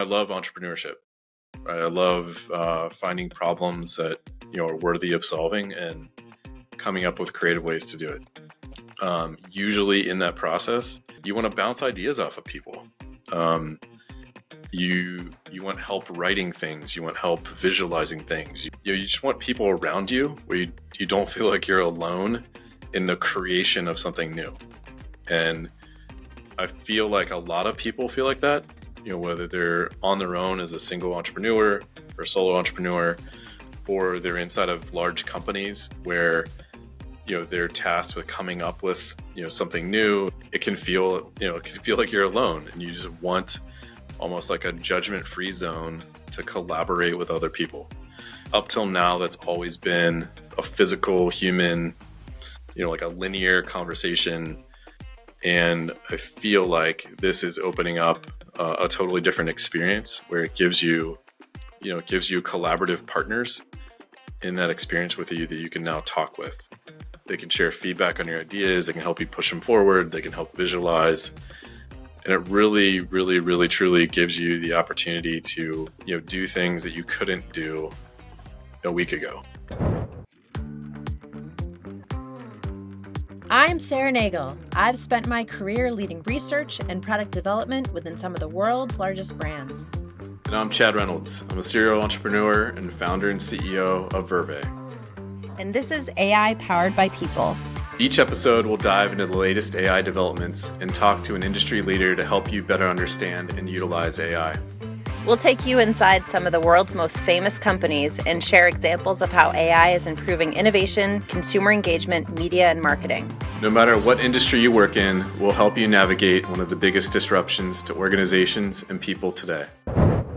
love entrepreneurship. Right? I love finding problems that are worthy of solving and coming up with creative ways to do it. Usually in that process, you want to bounce ideas off of people. You want help writing things. You want help visualizing things. You just want people around you where you don't feel like you're alone in the creation of something new. And I feel like a lot of people feel like that, whether they're on their own as a single entrepreneur or solo entrepreneur, or they're inside of large companies where they're tasked with coming up with something new. It can feel like you're alone, and you just want almost like a judgment-free zone to collaborate with other people. Up till now, that's always been a physical, human, like a linear conversation. And I feel like this is opening up a totally different experience where it gives you collaborative partners in that experience with you that you can now talk with. They can share feedback on your ideas. They can help you push them forward. They can help visualize. And it really, really, really, truly gives you the opportunity to, do things that you couldn't do a week ago. I'm Sarah Nagel. I've spent my career leading research and product development within some of the world's largest brands. And I'm Chad Reynolds. I'm a serial entrepreneur and founder and CEO of Vurvey. And this is AI Powered by People. Each episode will dive into the latest AI developments and talk to an industry leader to help you better understand and utilize AI. We'll take you inside some of the world's most famous companies and share examples of how AI is improving innovation, consumer engagement, media, and marketing. No matter what industry you work in, we'll help you navigate one of the biggest disruptions to organizations and people today.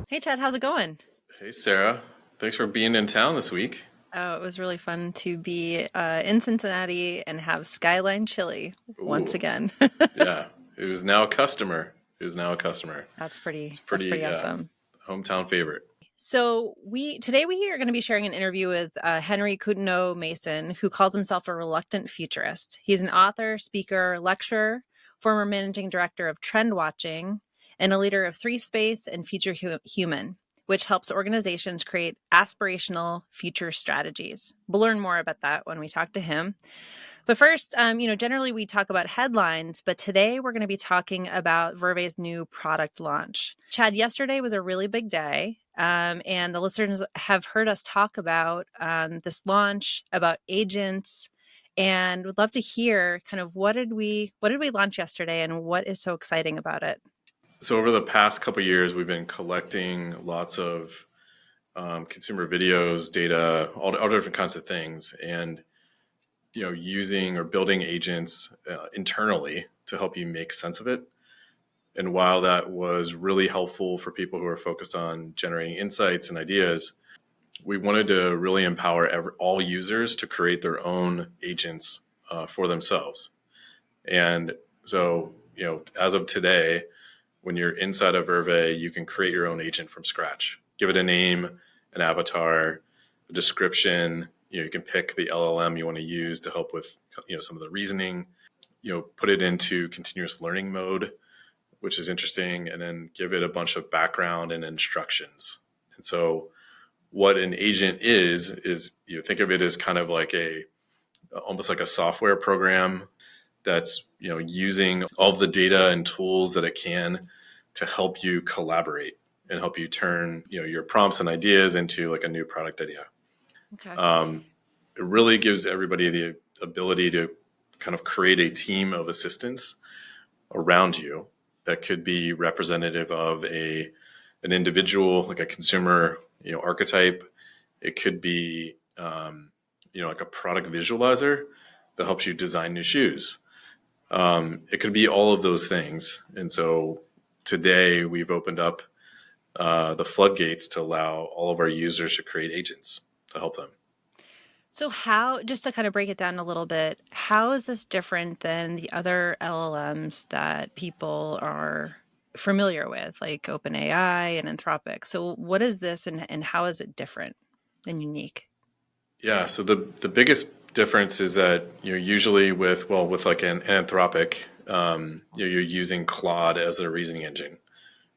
Hey, Chad, how's it going? Hey, Sarah. Thanks for being in town this week. Oh, it was really fun to be in Cincinnati and have Skyline Chili once again. Yeah, it was now a customer. That's pretty awesome. Hometown favorite. So today we are going to be sharing an interview with Henry Coutinho-Mason, who calls himself a reluctant futurist. He's an author, speaker, lecturer, former managing director of Trend Watching, and a leader of 3Space and Future Human, which helps organizations create aspirational future strategies. We'll learn more about that when we talk to him. But first, generally we talk about headlines, but today we're going to be talking about Vurvey's new product launch. Chad, yesterday was a really big day, and the listeners have heard us talk about this launch, about agents, and would love to hear kind of what did we launch yesterday and what is so exciting about it? So over the past couple of years, we've been collecting lots of consumer videos, data, all different kinds of things, and using or building agents internally to help you make sense of it. And while that was really helpful for people who are focused on generating insights and ideas, we wanted to really empower all users to create their own agents for themselves. And so, as of today, when you're inside of Vurvey, you can create your own agent from scratch. Give it a name, an avatar, a description. You can pick the LLM you want to use to help with some of the reasoning. Put it into continuous learning mode, which is interesting, and then give it a bunch of background and instructions. And so what an agent is think of it as kind of like almost like a software program that's using all of the data and tools that it can to help you collaborate and help you turn your prompts and ideas into like a new product idea. Okay. It really gives everybody the ability to kind of create a team of assistants around you that could be representative of an individual, like a consumer archetype. It could be like a product visualizer that helps you design new shoes. It could be all of those things. And so today we've opened up the floodgates to allow all of our users to create agents to help them. So just to kind of break it down a little bit, how is this different than the other LLMs that people are familiar with, like OpenAI and Anthropic? So what is this and how is it different and unique? Yeah, so the biggest difference is that usually with like an Anthropic, you're using Claude as their reasoning engine,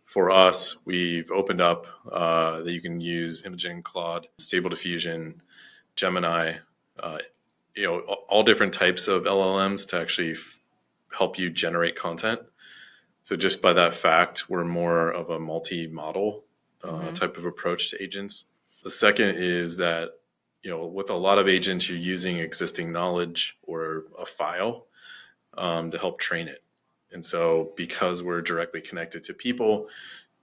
For us, we've opened up that you can use Imagen, Claude, Stable Diffusion, Gemini, uh, all different types of LLMs to actually help you generate content. So just by that fact, we're more of a multi-model type of approach to agents. The second is that, with a lot of agents, you're using existing knowledge or a file to help train it. And so because we're directly connected to people,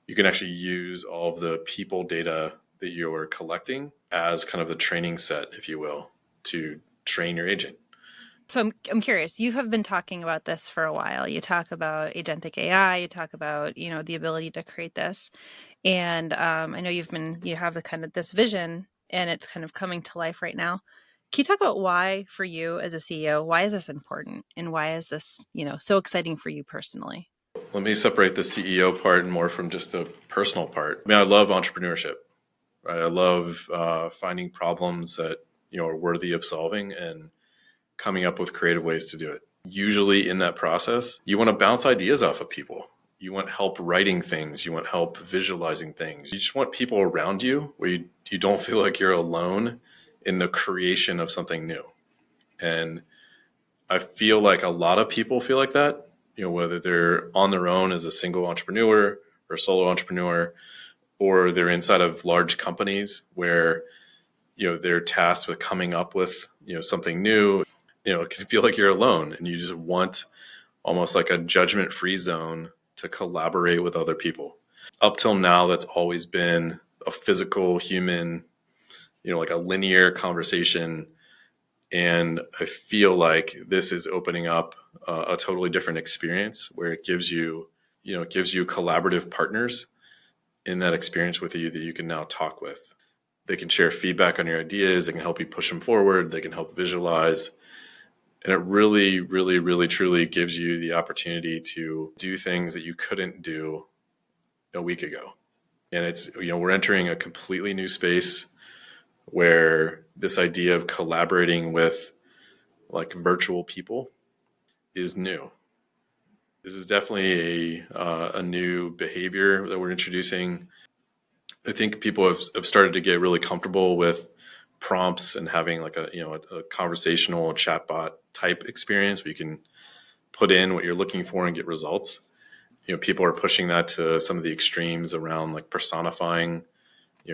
you can actually use all of the people data that you're collecting as kind of the training set, if you will, to train your agent. So I'm curious, you have been talking about this for a while. You talk about agentic AI, you talk about, the ability to create this. And I know you have the kind of this vision and it's kind of coming to life right now. Can you talk about why for you as a CEO, why is this important and why is this, so exciting for you personally? Let me separate the CEO part more from just a personal part. I mean, I love entrepreneurship, right? I love finding problems that, are worthy of solving and coming up with creative ways to do it. Usually in that process, you want to bounce ideas off of people. You want help writing things. You want help visualizing things. You just want people around you where you don't feel like you're alone in the creation of something new. And I feel like a lot of people feel like that, whether they're on their own as a single entrepreneur or solo entrepreneur, or they're inside of large companies where, they're tasked with coming up with, something new. It can feel like you're alone and you just want almost like a judgment-free zone to collaborate with other people. Up till now, that's always been a physical, human, like a linear conversation. And I feel like this is opening up a totally different experience where it gives you collaborative partners in that experience with you that you can now talk with. They can share feedback on your ideas. They can help you push them forward. They can help visualize. And it really, really, really, truly gives you the opportunity to do things that you couldn't do a week ago. And it's, we're entering a completely new space where this idea of collaborating with like virtual people is new. This is definitely a new behavior that we're introducing. I think people have started to get really comfortable with prompts and having like a conversational chatbot type experience where you can put in what you're looking for and get results. People are pushing that to some of the extremes around like personifying,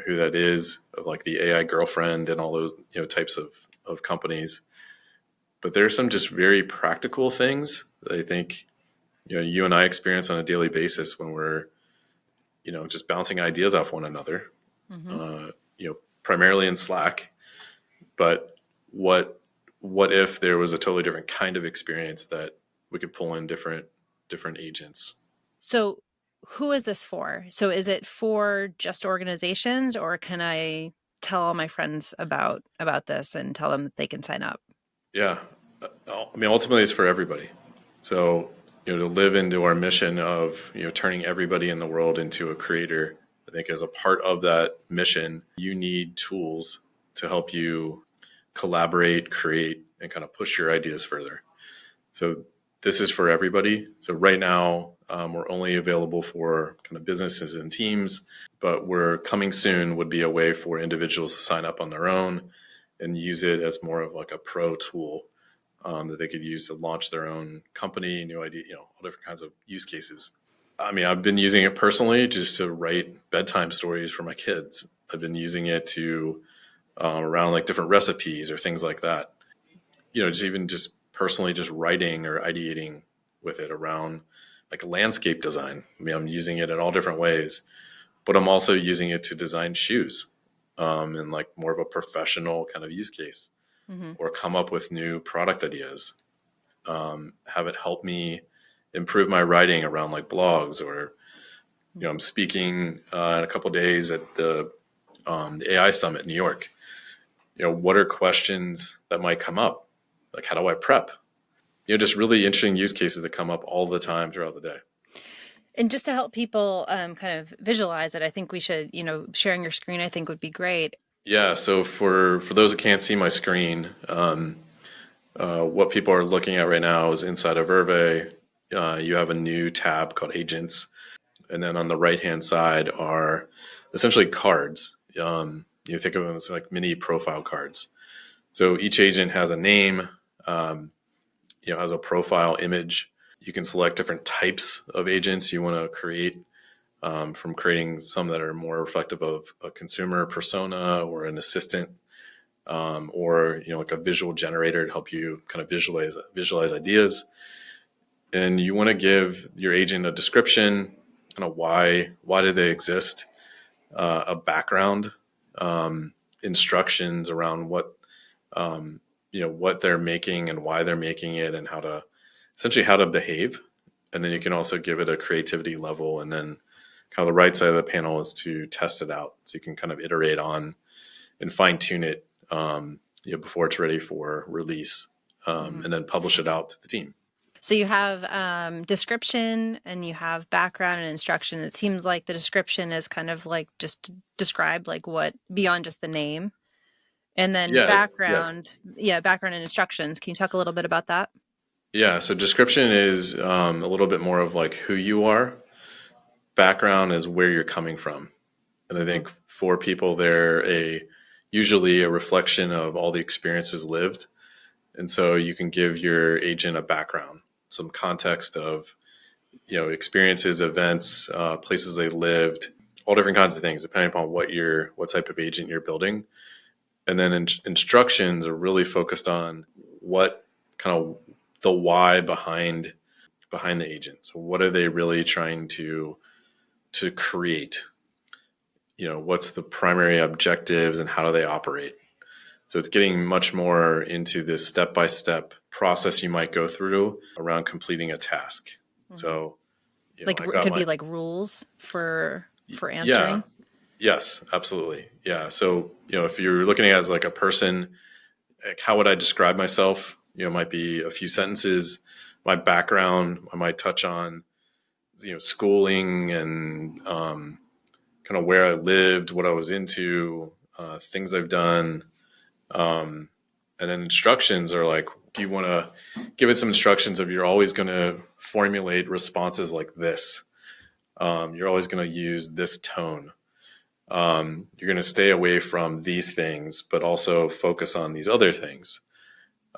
who that is, of like the AI girlfriend and all those, types of companies. But there are some just very practical things that I think, you and I experience on a daily basis when we're, just bouncing ideas off one another, primarily in Slack. But what if there was a totally different kind of experience that we could pull in different agents? So who is this for? So is it for just organizations or can I tell all my friends about this and tell them that they can sign up? Yeah. I mean, ultimately it's for everybody. So, to live into our mission of, turning everybody in the world into a creator, I think as a part of that mission, you need tools to help you collaborate, create, and kind of push your ideas further. So this is for everybody. So right now, we're only available for kind of businesses and teams, but we're coming soon would be a way for individuals to sign up on their own and use it as more of like a pro tool that they could use to launch their own company, new idea, all different kinds of use cases. I mean, I've been using it personally just to write bedtime stories for my kids. I've been using it to around like different recipes or things like that. Just personally just writing or ideating with it around like landscape design. I mean, I'm using it in all different ways, but I'm also using it to design shoes in like more of a professional kind of use case, or come up with new product ideas, have it help me improve my writing around like blogs, or, I'm speaking in a couple of days at the AI Summit in New York. What are questions that might come up? Like, how do I prep? Just really interesting use cases that come up all the time throughout the day. And just to help people kind of visualize it, I think we should, sharing your screen, I think would be great. Yeah. So for those who can't see my screen, what people are looking at right now is inside of Vurvey. You have a new tab called Agents. and then on the right hand side are essentially cards. You think of them as like mini profile cards. So each agent has a name, um, has a profile image. You can select different types of agents you want to create, from creating some that are more reflective of a consumer persona or an assistant, or like a visual generator to help you kind of visualize ideas. And you want to give your agent a description, kind of why do they exist, a background, instructions around what they're making and why they're making it, and how to behave. And then you can also give it a creativity level, and then kind of the right side of the panel is to test it out, so you can kind of iterate on and fine tune it, before it's ready for release, and then publish it out to the team. So you have description and you have background and instruction. It seems like the description is kind of like just described like what beyond just the name. And then Yeah, yeah, background and instructions. Can you talk a little bit about that? yeah. So description is a little bit more of like who you are. Background is where you're coming from, and I think for people, they're usually a reflection of all the experiences lived. And so you can give your agent a background, some context of experiences, events, places they lived, all different kinds of things, depending upon what type of agent you're building. And then instructions are really focused on what kind of the why behind the agent. So what are they really trying to create? What's the primary objectives and how do they operate? So it's getting much more into this step-by-step process you might go through around completing a task. Mm-hmm. So, like it could be like rules for answering. Yeah, yes, absolutely. Yeah. So, if you're looking at it as like a person, like how would I describe myself? It might be a few sentences. My background, I might touch on, schooling and kind of where I lived, what I was into, things I've done. And then instructions are like, do you want to give it some instructions of you're always going to formulate responses like this. You're always going to use this tone. You're going to stay away from these things, but also focus on these other things.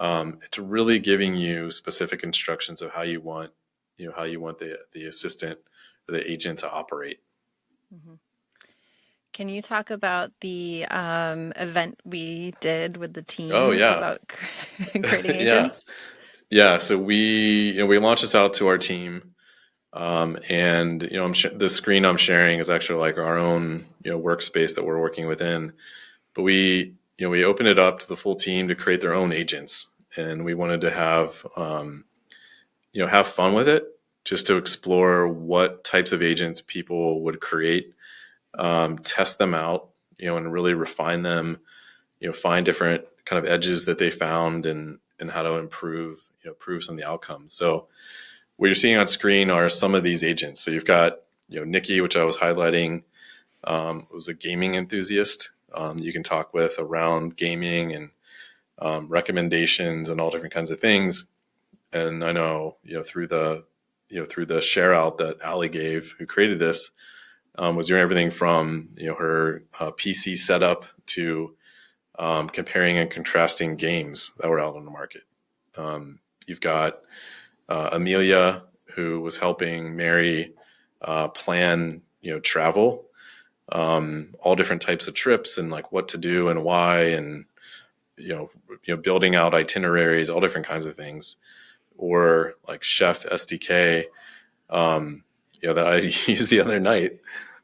It's really giving you specific instructions of how you want the assistant or the agent to operate. Mm-hmm. Can you talk about the event we did with the Oh team yeah, about creating yeah, agents? yeah. So we launched this out to our team, and the screen I'm sharing is actually like our own workspace that we're working within. But we opened it up to the full team to create their own agents, and we wanted to have fun with it, just to explore what types of agents people would create, test them out, and really refine them, find different kind of edges that they found, and how to improve some of the outcomes. So what you're seeing on screen are some of these agents. So you've got Nikki, which I was highlighting, was a gaming enthusiast. You can talk with around gaming and recommendations and all different kinds of things. And I know through the share out that Allie gave, who created this, was doing everything from her PC setup to comparing and contrasting games that were out on the market. You've got Amelia, who was helping Mary plan travel, all different types of trips and like what to do and why, and building out itineraries, all different kinds of things. Or like Chef SDK, that I used the other night,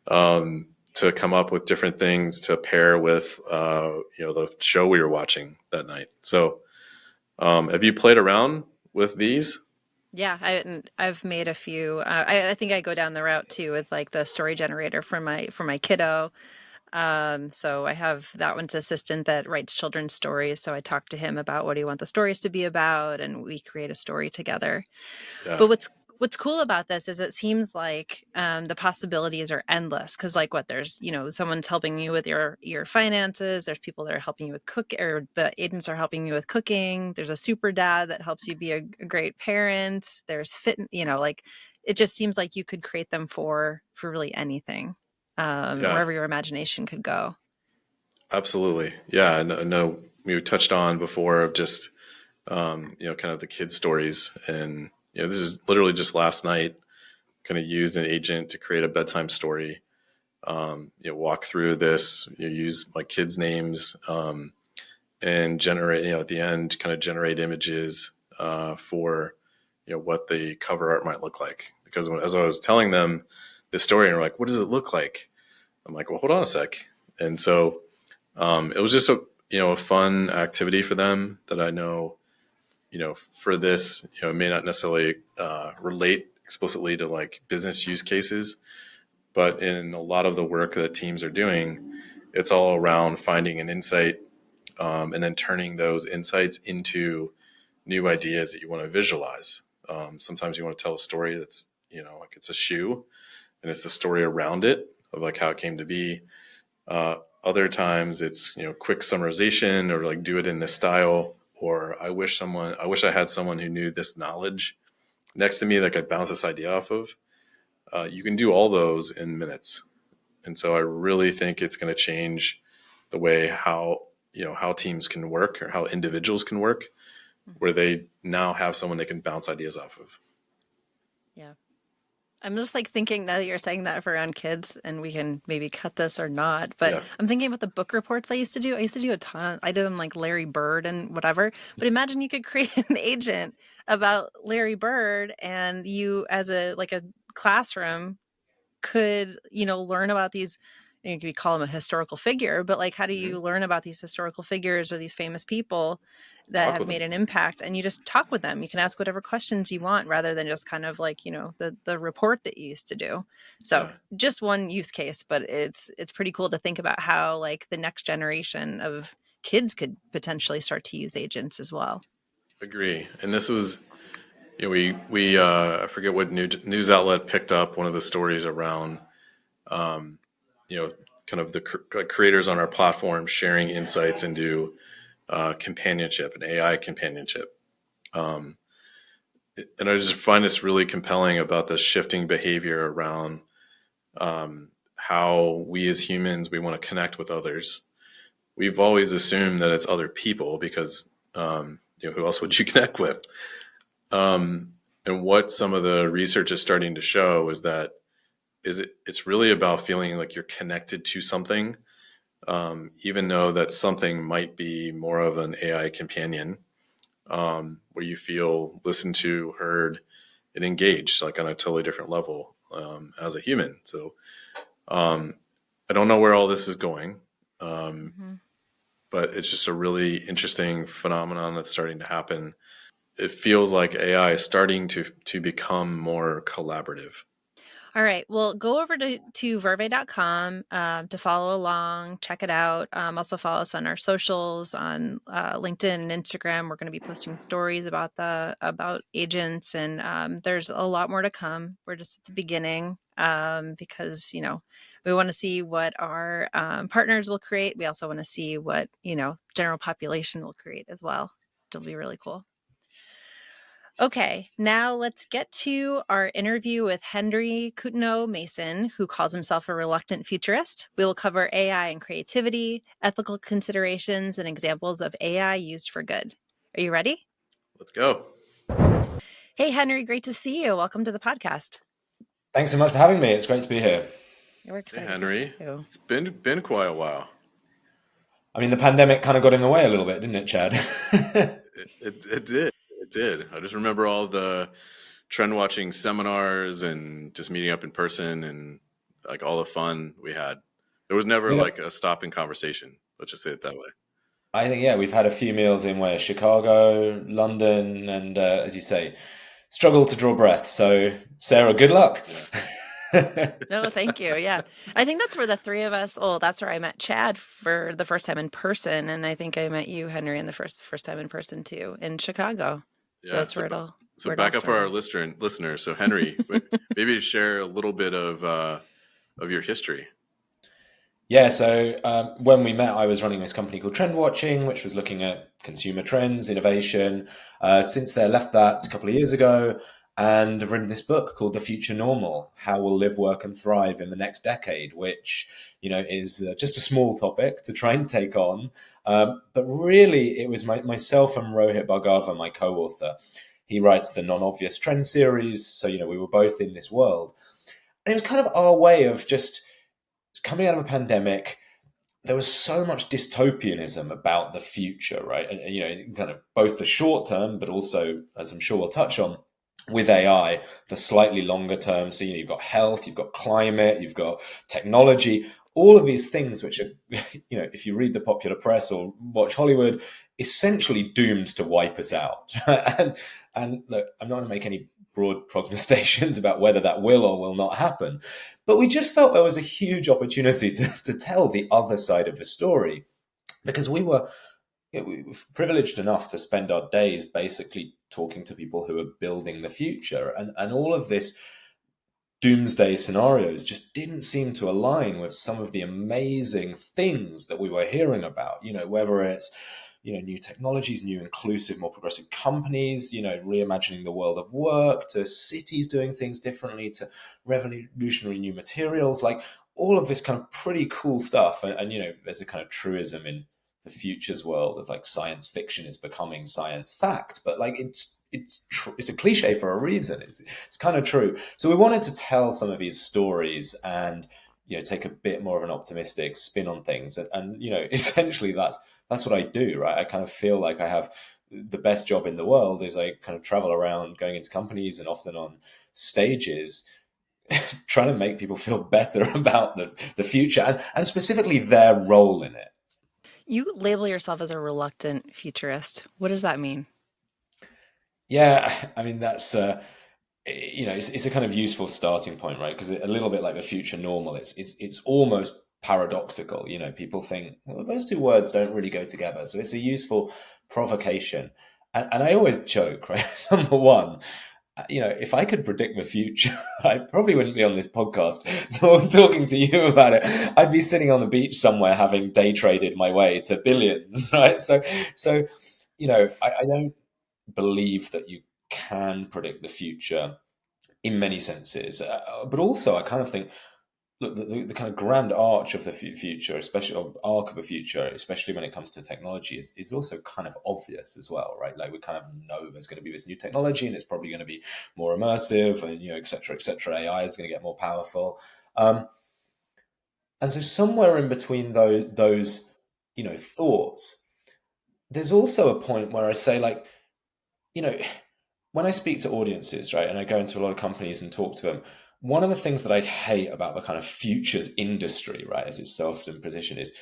to come up with different things to pair with the show we were watching that night. So have you played around with these? Yeah, I've made a few. I think I go down the route too with like the story generator for my kiddo. So I have that one's assistant that writes children's stories. So I talk to him about what do you want the stories to be about, and we create a story together. Yeah. But what's cool about this is it seems like the possibilities are endless, because like there's someone's helping you with your finances, there's people that are helping you with or the agents are helping you with cooking, there's a super dad that helps you be a great parent, there's fit, like it just seems like you could create them for really anything, Yeah, wherever your imagination could go. absolutely. Yeah, I know we touched on before of just kind of the kid stories, and this is literally just last night. Kind of used an agent to create a bedtime story. Walk through this, use my kids' names, and generate, at the end, kind of generate images for, what the cover art might look like. Because as I was telling them this story, and they're like, "What does it look like?" I'm like, "Well, hold on a sec." And so it was just a fun activity for them that I know, for this, it may not necessarily relate explicitly to like business use cases, but in a lot of the work that teams are doing, it's all around finding an insight, and then turning those insights into new ideas that you want to visualize. Sometimes you want to tell a story that's, like it's a shoe and it's the story around it of like how it came to be. Other times it's, quick summarization or like do it in this style, or I wish I had someone who knew this knowledge next to me that could bounce this idea off of. You can do all those in minutes. And so I really think it's going to change the way how teams can work or how individuals can work, where they now have someone they can bounce ideas off of. Yeah. I'm just like thinking now that you're saying that for around kids, and we can maybe cut this or not, but Yeah, I'm thinking about the book reports I used to do. I used to do a ton. I did them like Larry Bird and whatever. But imagine you could create an agent about Larry Bird, and you as a classroom could, learn about these. You could call him a historical figure, but like, how do hmm you learn about these historical figures or these famous people that talk have with made them. an impact? And you just talk with them. You can ask whatever questions you want rather than just kind of like, the report that you used to do. So Yeah, just one use case, but it's pretty cool to think about how like the next generation of kids could potentially start to use agents as well. agree. And this was, we I forget what news outlet picked up one of the stories around, um, you know, kind of the creators on our platform sharing insights into companionship and AI companionship. Um, and I just find this really compelling about the shifting behavior around how we as humans we want to connect with others. We've always assumed that it's other people because who else would you connect with? And what some of the research is starting to show is that it's really about feeling like you're connected to something, even though that something might be more of an AI companion, where you feel listened to, heard, and engaged, like on a totally different level as a human. So um, I don't know where all this is going, um, Mm-hmm. but it's just a really interesting phenomenon that's starting to happen. It feels like AI is starting to become more collaborative. All right. Well, go over to Vurvey.com to follow along, check it out. Also follow us on our socials on LinkedIn and Instagram. We're going to be posting stories about agents, and there's a lot more to come. We're just at the beginning because we want to see what our partners will create. We also want to see what general population will create as well. It'll be really cool. Okay, now let's get to our interview with Henry Coutinho-Mason, who calls himself a reluctant futurist. We will cover AI and creativity, ethical considerations, and examples of AI used for good. Are you ready? Let's go. Hey, Henry, great to see you. Welcome to the podcast. Thanks so much for having me. It's great to be here. We're Hey excited to see Henry, you. it's been quite a while. I mean, the pandemic kind of got in the way a little bit, didn't it, Chad? It did. It did. I just remember all the trend watching seminars and just meeting up in person and like all the fun we had. There was never You know, like a stopping conversation. Let's just say it that way. I think, yeah, we've had a few meals in where Chicago, London, and as you say, struggle to draw breath. So, Sarah, good luck. Yeah. No, thank you. Yeah. I think that's where the three of us, that's where I met Chad for the first time in person. And I think I met you, Henry, in the first time in person too, in Chicago. So Yeah. that's where it all So where it all back up for our started. listeners. So Henry, maybe share a little bit of your history. Yeah, so when we met, I was running this company called Trend Watching, which was looking at consumer trends, innovation. Since they left that a couple of years ago, And I've written this book called The Future Normal: How We'll Live, Work and Thrive in the Next Decade, which, is just a small topic to try and take on. But really, it was myself and Rohit Bhargava, my co-author. He writes the Non-Obvious Trend series. So, we were both in this world. And it was kind of our way of just coming out of a pandemic. There was so much dystopianism about the future, right? And kind of both the short term, but also, as I'm sure we'll touch on, with AI, the slightly longer term. So, you've got health, you've got climate, you've got technology, all of these things which are, if you read the popular press or watch Hollywood, essentially doomed to wipe us out. and look, I'm not going to make any broad prognostications about whether that will or will not happen. But we just felt there was a huge opportunity to tell the other side of the story, because we were privileged enough to spend our days basically talking to people who are building the future. And all of this doomsday scenarios just didn't seem to align with some of the amazing things that we were hearing about, whether it's new technologies, new inclusive, more progressive companies, reimagining the world of work, to cities doing things differently, to revolutionary new materials, like all of this kind of pretty cool stuff. And there's a kind of truism in the futures world of like science fiction is becoming science fact, but like it's a cliche for a reason. It's kind of true. So we wanted to tell some of these stories and take a bit more of an optimistic spin on things. And essentially that's what I do, right? I kind of feel like I have the best job in the world. Is I kind of travel around going into companies and often on stages trying to make people feel better about the future and specifically their role in it. You label yourself as a reluctant futurist. What does that mean? Yeah, I mean, that's it's a kind of useful starting point, right? Because a little bit like the future normal, it's almost paradoxical. People think, well, those two words don't really go together. So it's a useful provocation. And I always joke, right? Number one, if I could predict the future, I probably wouldn't be on this podcast talking to you about it. I'd be sitting on the beach somewhere having day traded my way to billions, right? So I don't believe that you can predict the future in many senses. But also, I kind of think, look, the kind of grand arch of the future, especially or arc of the future, especially when it comes to technology, is also kind of obvious as well, right? Like we kind of know there's going to be this new technology, and it's probably going to be more immersive, and et cetera, et cetera. AI is going to get more powerful, and so somewhere in between those thoughts, there's also a point where I say, like, when I speak to audiences, right, and I go into a lot of companies and talk to them, one of the things that I hate about the kind of futures industry, right, as it's so often positioned, is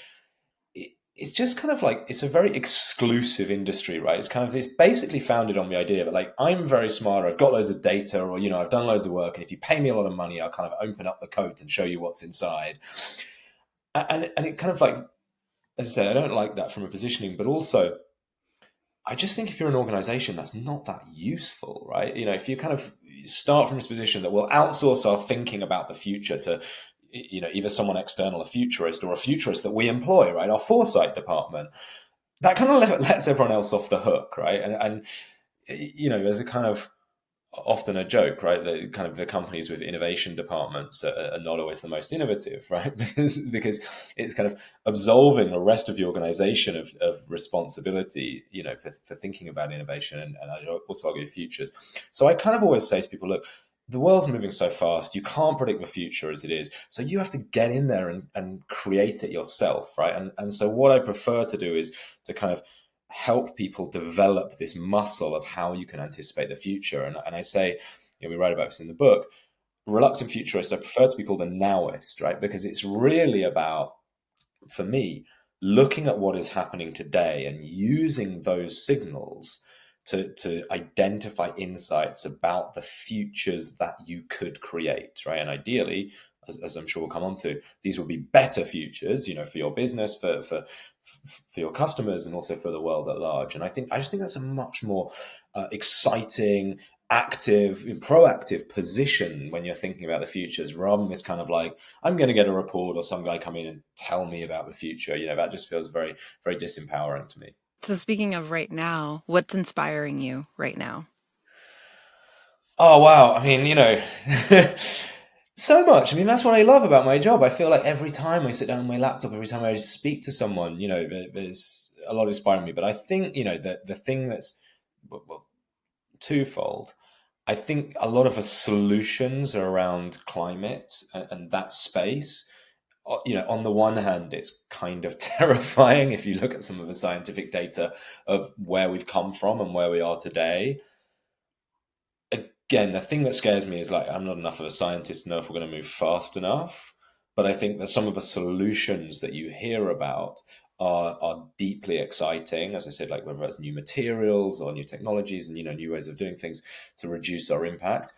it's just kind of like, it's a very exclusive industry, right? It's basically founded on the idea that, like, I'm very smart, or I've got loads of data, or, I've done loads of work, and if you pay me a lot of money, I'll kind of open up the coat and show you what's inside. And it kind of like, as I said, I don't like that from a positioning, but also, I just think if you're an organization, that's not that useful, right? If you kind of start from this position that we'll outsource our thinking about the future to, either someone external, a futurist, or a futurist that we employ, right? Our foresight department, that kind of lets everyone else off the hook, right? And there's a kind of often a joke, right? That kind of the companies with innovation departments are not always the most innovative, right? because it's kind of absolving the rest of the organization of responsibility, for thinking about innovation and I also argue futures. So I kind of always say to people, look, the world's moving so fast, you can't predict the future as it is. So you have to get in there and create it yourself, right? And so what I prefer to do is to kind of help people develop this muscle of how you can anticipate the future. And I say, we write about this in the book, reluctant futurist, I prefer to be called a nowist, right? Because it's really about, for me, looking at what is happening today and using those signals to identify insights about the futures that you could create, right? And ideally, as I'm sure we'll come on to, these will be better futures, for your business, for your customers, and also for the world at large. And I just think that's a much more exciting, active, proactive position when you're thinking about the futures, rather than this kind of like, I'm going to get a report or some guy come in and tell me about the future. That just feels very, very disempowering to me. So speaking of right now, what's inspiring you right now? Oh wow! I mean, so much. I mean, that's what I love about my job. I feel like every time I sit down on my laptop, every time I speak to someone, there's a lot inspiring me. But I think the thing that's well, twofold. I think a lot of the solutions are around climate and that space. On the one hand, it's kind of terrifying if you look at some of the scientific data of where we've come from and where we are today. Again, the thing that scares me is like I'm not enough of a scientist to know if we're going to move fast enough. But I think that some of the solutions that you hear about are deeply exciting. As I said, like whether that's new materials or new technologies and new ways of doing things to reduce our impact.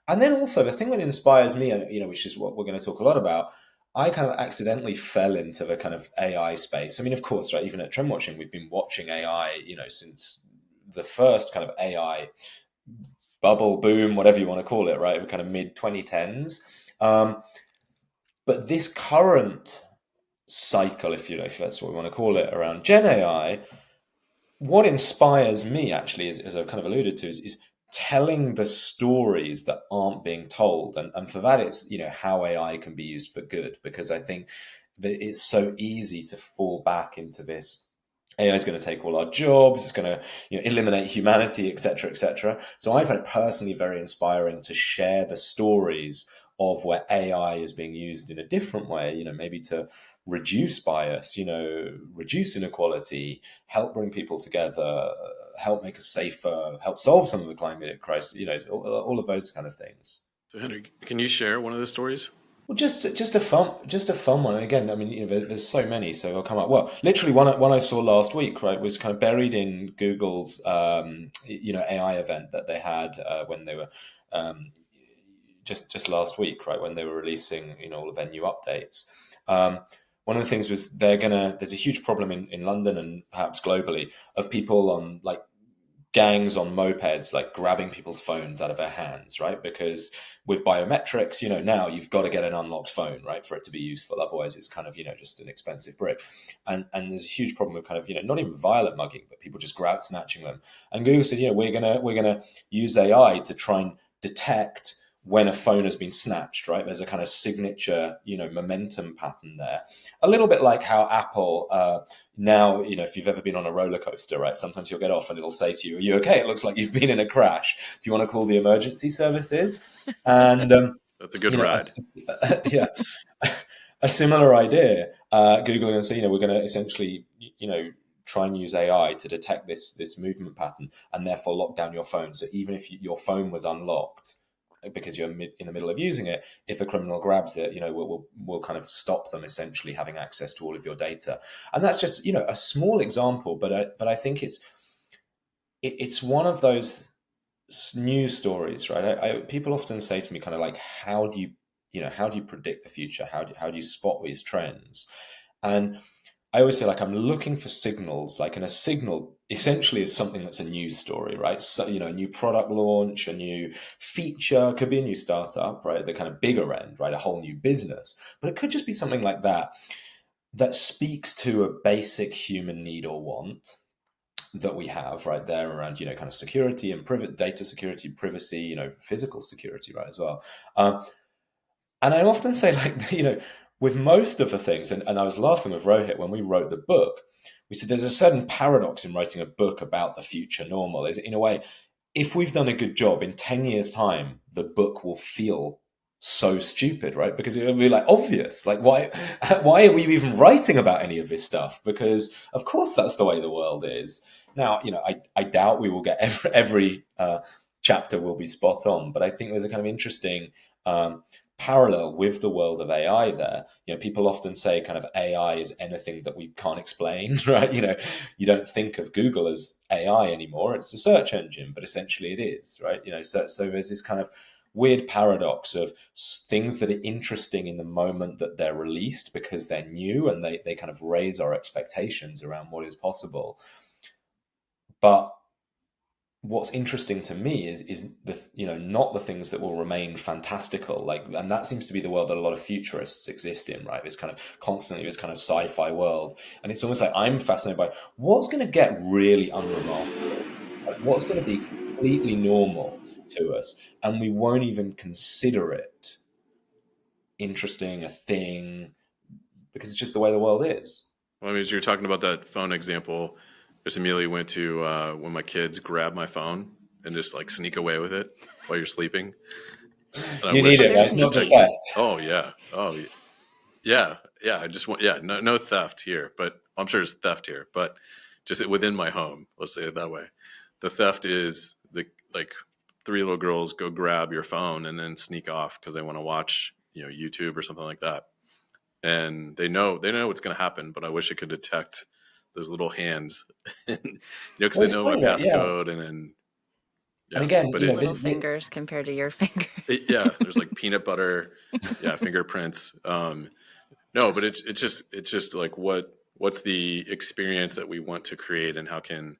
And then also the thing that inspires me, which is what we're going to talk a lot about. I kind of accidentally fell into the kind of AI space. I mean, of course, right? Even at Trend Watching, we've been watching AI, since the first kind of AI bubble, boom, whatever you want to call it, right? The kind of mid 2010s. But this current cycle, if that's what we want to call it, around Gen AI, what inspires me actually, as I've kind of alluded to, is telling the stories that aren't being told. And for that, it's, how AI can be used for good, because I think that it's so easy to fall back into this AI is going to take all our jobs. It's going to eliminate humanity, etc., etc. So I find it personally very inspiring to share the stories of where AI is being used in a different way. Maybe to reduce bias, reduce inequality, help bring people together, help make us safer, help solve some of the climate crisis. All of those kind of things. So Henry, can you share one of those stories? Well, just a fun one. And again, I mean, there's so many, so they'll come up. Well, literally, one I saw last week, right, was kind of buried in Google's, AI event that they had when they were just last week, right, when they were releasing, all of their new updates. One of the things was there's a huge problem in London and perhaps globally of people on like gangs on mopeds, like grabbing people's phones out of their hands, right? Because with biometrics, now you've got to get an unlocked phone, right, for it to be useful. Otherwise, it's kind of, just an expensive brick. And there's a huge problem with kind of, not even violent mugging, but people just snatching them. And Google said, we're gonna use AI to try and detect when a phone has been snatched, right? There's a kind of signature, momentum pattern there. A little bit like how Apple now, if you've ever been on a roller coaster, right? Sometimes you'll get off and it'll say to you, "Are you okay? It looks like you've been in a crash. Do you want to call the emergency services?" And That's a good ride. yeah, a similar idea. Google and say, we're going to essentially, try and use AI to detect this movement pattern and therefore lock down your phone. So even if your phone was unlocked because you're in the middle of using it, if a criminal grabs it, we'll kind of stop them essentially having access to all of your data. And that's just a small example, but I think it's one of those news stories, right? People often say to me, kind of like, how do you predict the future? How do you spot these trends? And I always say, like, I'm looking for signals, like, and a signal essentially is something that's a news story, right? So, a new product launch, a new feature, could be a new startup, right? The kind of bigger end, right? A whole new business. But it could just be something like that speaks to a basic human need or want that we have right there around, kind of security and data security, privacy, physical security, right, as well. And I often say, like, with most of the things, and I was laughing with Rohit when we wrote the book, we said there's a certain paradox in writing a book about the future normal. Is, in a way, if we've done a good job, in 10 years' time, the book will feel so stupid, right? Because it'll be like obvious. Like, why are we even writing about any of this stuff? Because of course that's the way the world is. Now, I doubt we will get every chapter will be spot on, but I think there's a kind of interesting parallel with the world of AI there. People often say kind of AI is anything that we can't explain, right? You don't think of Google as AI anymore. It's a search engine, but essentially it is, right? So there's this kind of weird paradox of things that are interesting in the moment that they're released because they're new and they kind of raise our expectations around what is possible. But what's interesting to me is the not the things that will remain fantastical, like, and that seems to be the world that a lot of futurists exist in, right? This kind of constantly this kind of sci-fi world, and it's almost like I'm fascinated by what's going to get really unremarkable, like what's going to be completely normal to us, and we won't even consider it interesting, a thing, because it's just the way the world is. Well, I mean, as you're talking about that phone example, just immediately went to when my kids grab my phone and just like sneak away with it while you're sleeping. And I You wish need I it, could right? There's It's just not just detect. sneaky. theft. Oh yeah. Oh yeah. Yeah. I just want. Yeah. No theft here, but I'm sure there's theft here. But just within my home, let's say it that way. The theft is the like three little girls go grab your phone and then sneak off because they want to watch YouTube or something like that, and they know what's going to happen. But I wish it could detect those little hands, and, because Well, they it's know my funny, right? Yeah. passcode, and then And yeah, again, but you know, Little fingers compared to your fingers. yeah, there's like peanut butter, yeah, fingerprints. No, but it's just like what's the experience that we want to create, and how can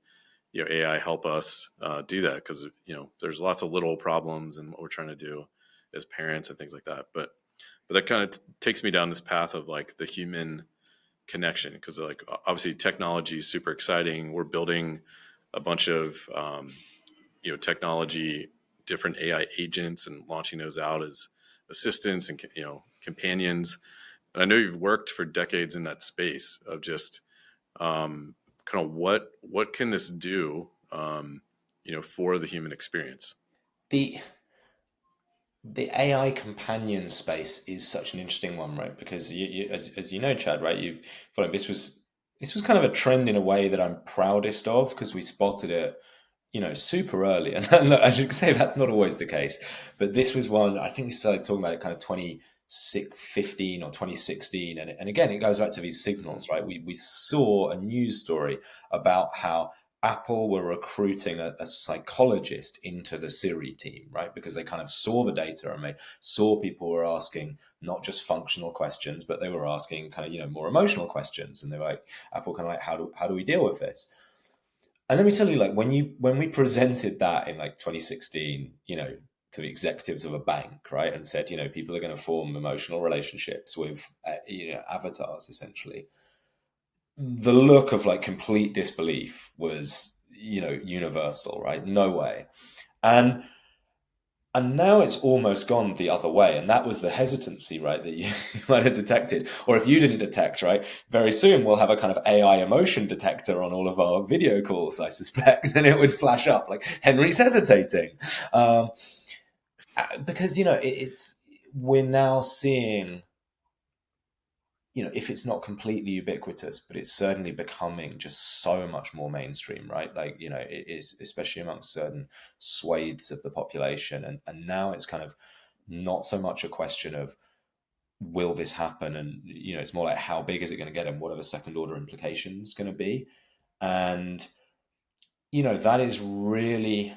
AI help us do that? Because there's lots of little problems in what we're trying to do as parents and things like that. But that kind of takes me down this path of like the human connection, because like obviously technology is super exciting. We're building a bunch of technology, different AI agents, and launching those out as assistants and companions. And I know you've worked for decades in that space of just kind of what can this do, for the human experience. the the AI companion space is such an interesting one, right? Because as you know, Chad, right? You've followed this was kind of a trend in a way that I'm proudest of, because we spotted it, super early. And look, I should say that's not always the case, but this was one I think we started talking about it kind of 2015 or 2016, and again, it goes back to these signals, right? We saw a news story about how Apple were recruiting a psychologist into the Siri team, right? Because they kind of saw the data and they saw people were asking not just functional questions, but they were asking kind of, more emotional questions. And they were like, Apple kind of like, how do we deal with this? And let me tell you, like when we presented that in like 2016, to the executives of a bank, right, and said, people are going to form emotional relationships with, avatars, essentially, the look of like complete disbelief was, universal, right? No way. And now it's almost gone the other way. And that was the hesitancy, right, that you might have detected. Or if you didn't detect, right, very soon we'll have a kind of AI emotion detector on all of our video calls, I suspect. And it would flash up like, Henry's hesitating. Because, we're now seeing, if it's not completely ubiquitous, but it's certainly becoming just so much more mainstream, right? Like, it is, especially amongst certain swathes of the population. And now it's kind of not so much a question of, will this happen? And, it's more like, how big is it going to get and what are the second order implications going to be? And, that is really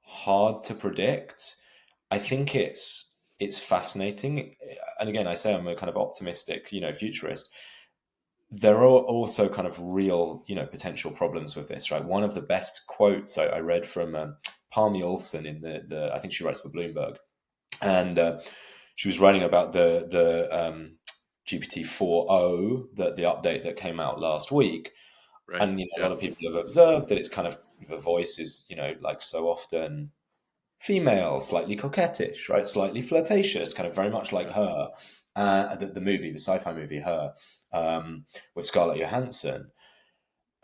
hard to predict. I think it's fascinating. And again, I say I'm a kind of optimistic, futurist. There are also kind of real, potential problems with this, right? One of the best quotes I read from Palmy Olson in the I think she writes for Bloomberg, and she was writing about the GPT 4.0, the update that came out last week, Right. and a Yeah. lot of people have observed that it's kind of, the voice is, like so often female, slightly coquettish, right? Slightly flirtatious, kind of very much like Her, the movie, the sci-fi movie Her, with Scarlett Johansson.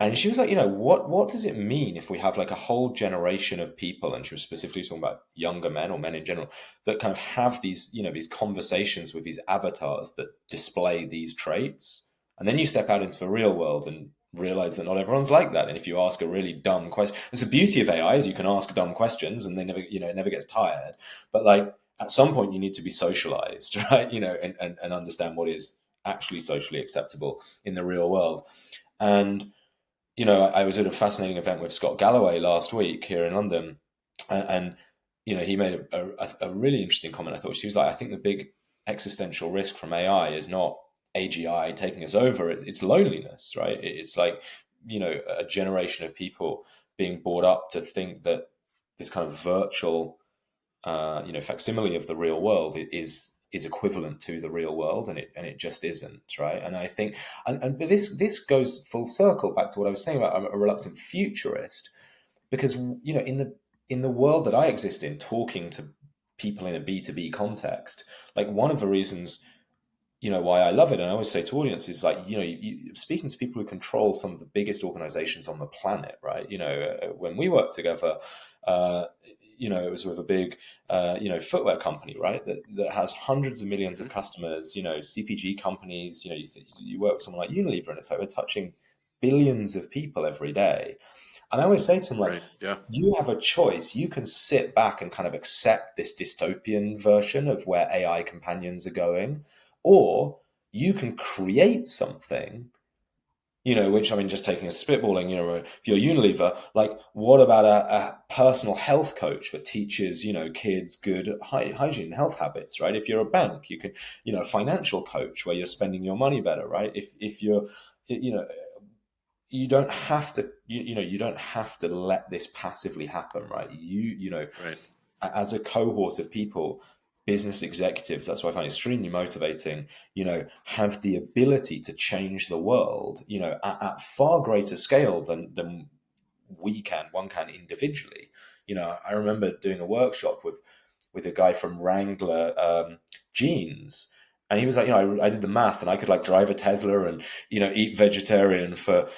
And she was like, what does it mean if we have like a whole generation of people, and she was specifically talking about younger men or men in general, that kind of have these, these conversations with these avatars that display these traits. And then you step out into the real world and realize that not everyone's like that. And if you ask a really dumb question, it's the beauty of AI is you can ask dumb questions and they never, it never gets tired. But like at some point you need to be socialized, right? And understand what is actually socially acceptable in the real world. And I was at a fascinating event with Scott Galloway last week here in London, and he made a really interesting comment. I thought she was like, I think the big existential risk from AI is not AGI taking us over; it's loneliness, right? It's like a generation of people being brought up to think that this kind of virtual facsimile of the real world is equivalent to the real world, and it just isn't, right? And I think, but this goes full circle back to what I was saying about I'm a reluctant futurist, because in the in the world that I exist in, talking to people in a B2B context, like one of the reasons, why I love it, and I always say to audiences, like, speaking to people who control some of the biggest organizations on the planet, right? When we worked together, it was with a big, footwear company, right? That has hundreds of millions of customers, CPG companies, you work with someone like Unilever, and it's like we're touching billions of people every day. And I always say to them, like, Right. Yeah. you have a choice. You can sit back and kind of accept this dystopian version of where AI companions are going, or you can create something, which, I mean, just taking a spitballing, if you're Unilever, like, what about a personal health coach that teaches, kids good hygiene, health habits, right? If you're a bank, you can, a financial coach where you're spending your money better, right? If you're, you don't have to, you don't have to let this passively happen, right? Right. As a cohort of people, business executives, that's what I find extremely motivating, have the ability to change the world, at far greater scale than one can individually. I remember doing a workshop with a guy from Wrangler jeans, and he was like, I did the math, and I could like drive a Tesla and eat vegetarian for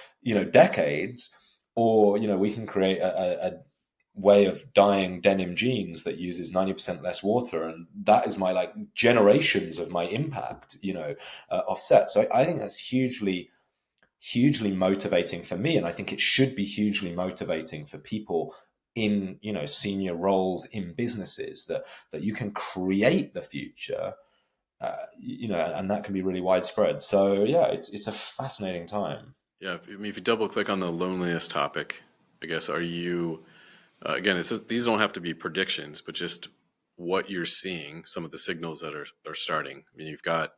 decades, or we can create a way of dyeing denim jeans that uses 90% less water, and that is my like generations of my impact offset. So I think that's hugely motivating for me, and I think it should be hugely motivating for people in senior roles in businesses, that you can create the future, and that can be really widespread. So yeah, it's a fascinating time. Yeah. I mean, if you double click on the loneliness topic, I guess, are you, again, these don't have to be predictions, but just what you're seeing, some of the signals that are starting. I mean, you've got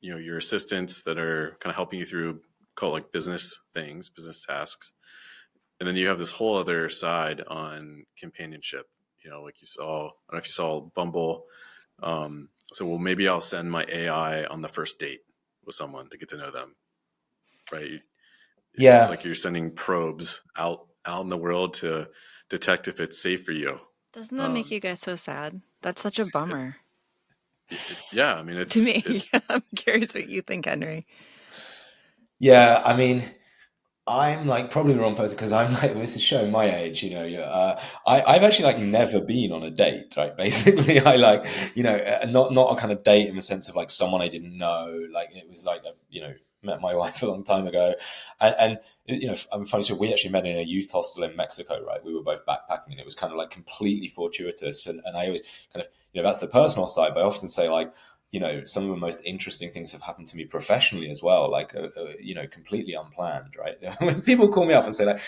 your assistants that are kind of helping you through, call it like business things, business tasks, and then you have this whole other side on companionship. Like you saw, I don't know if you saw Bumble. So, well, maybe I'll send my AI on the first date with someone to get to know them, right? It's Yeah. like you're sending probes out in the world to detect if it's safe for you. Doesn't that make you guys so sad? That's such a bummer Yeah, I mean, to me. it's I'm curious what you think, Henry. Yeah, I mean, I'm like probably the wrong person, because I'm like, this is showing my age, I've actually like never been on a date, right? Basically, I like, not a kind of date in the sense of like someone I didn't know. Like it was like, met my wife a long time ago. And I'm funny. So we actually met in a youth hostel in Mexico, right? We were both backpacking, and it was kind of like completely fortuitous. And I always kind of, that's the personal side, but I often say like, some of the most interesting things have happened to me professionally as well, like, completely unplanned, right? When people call me up and say like,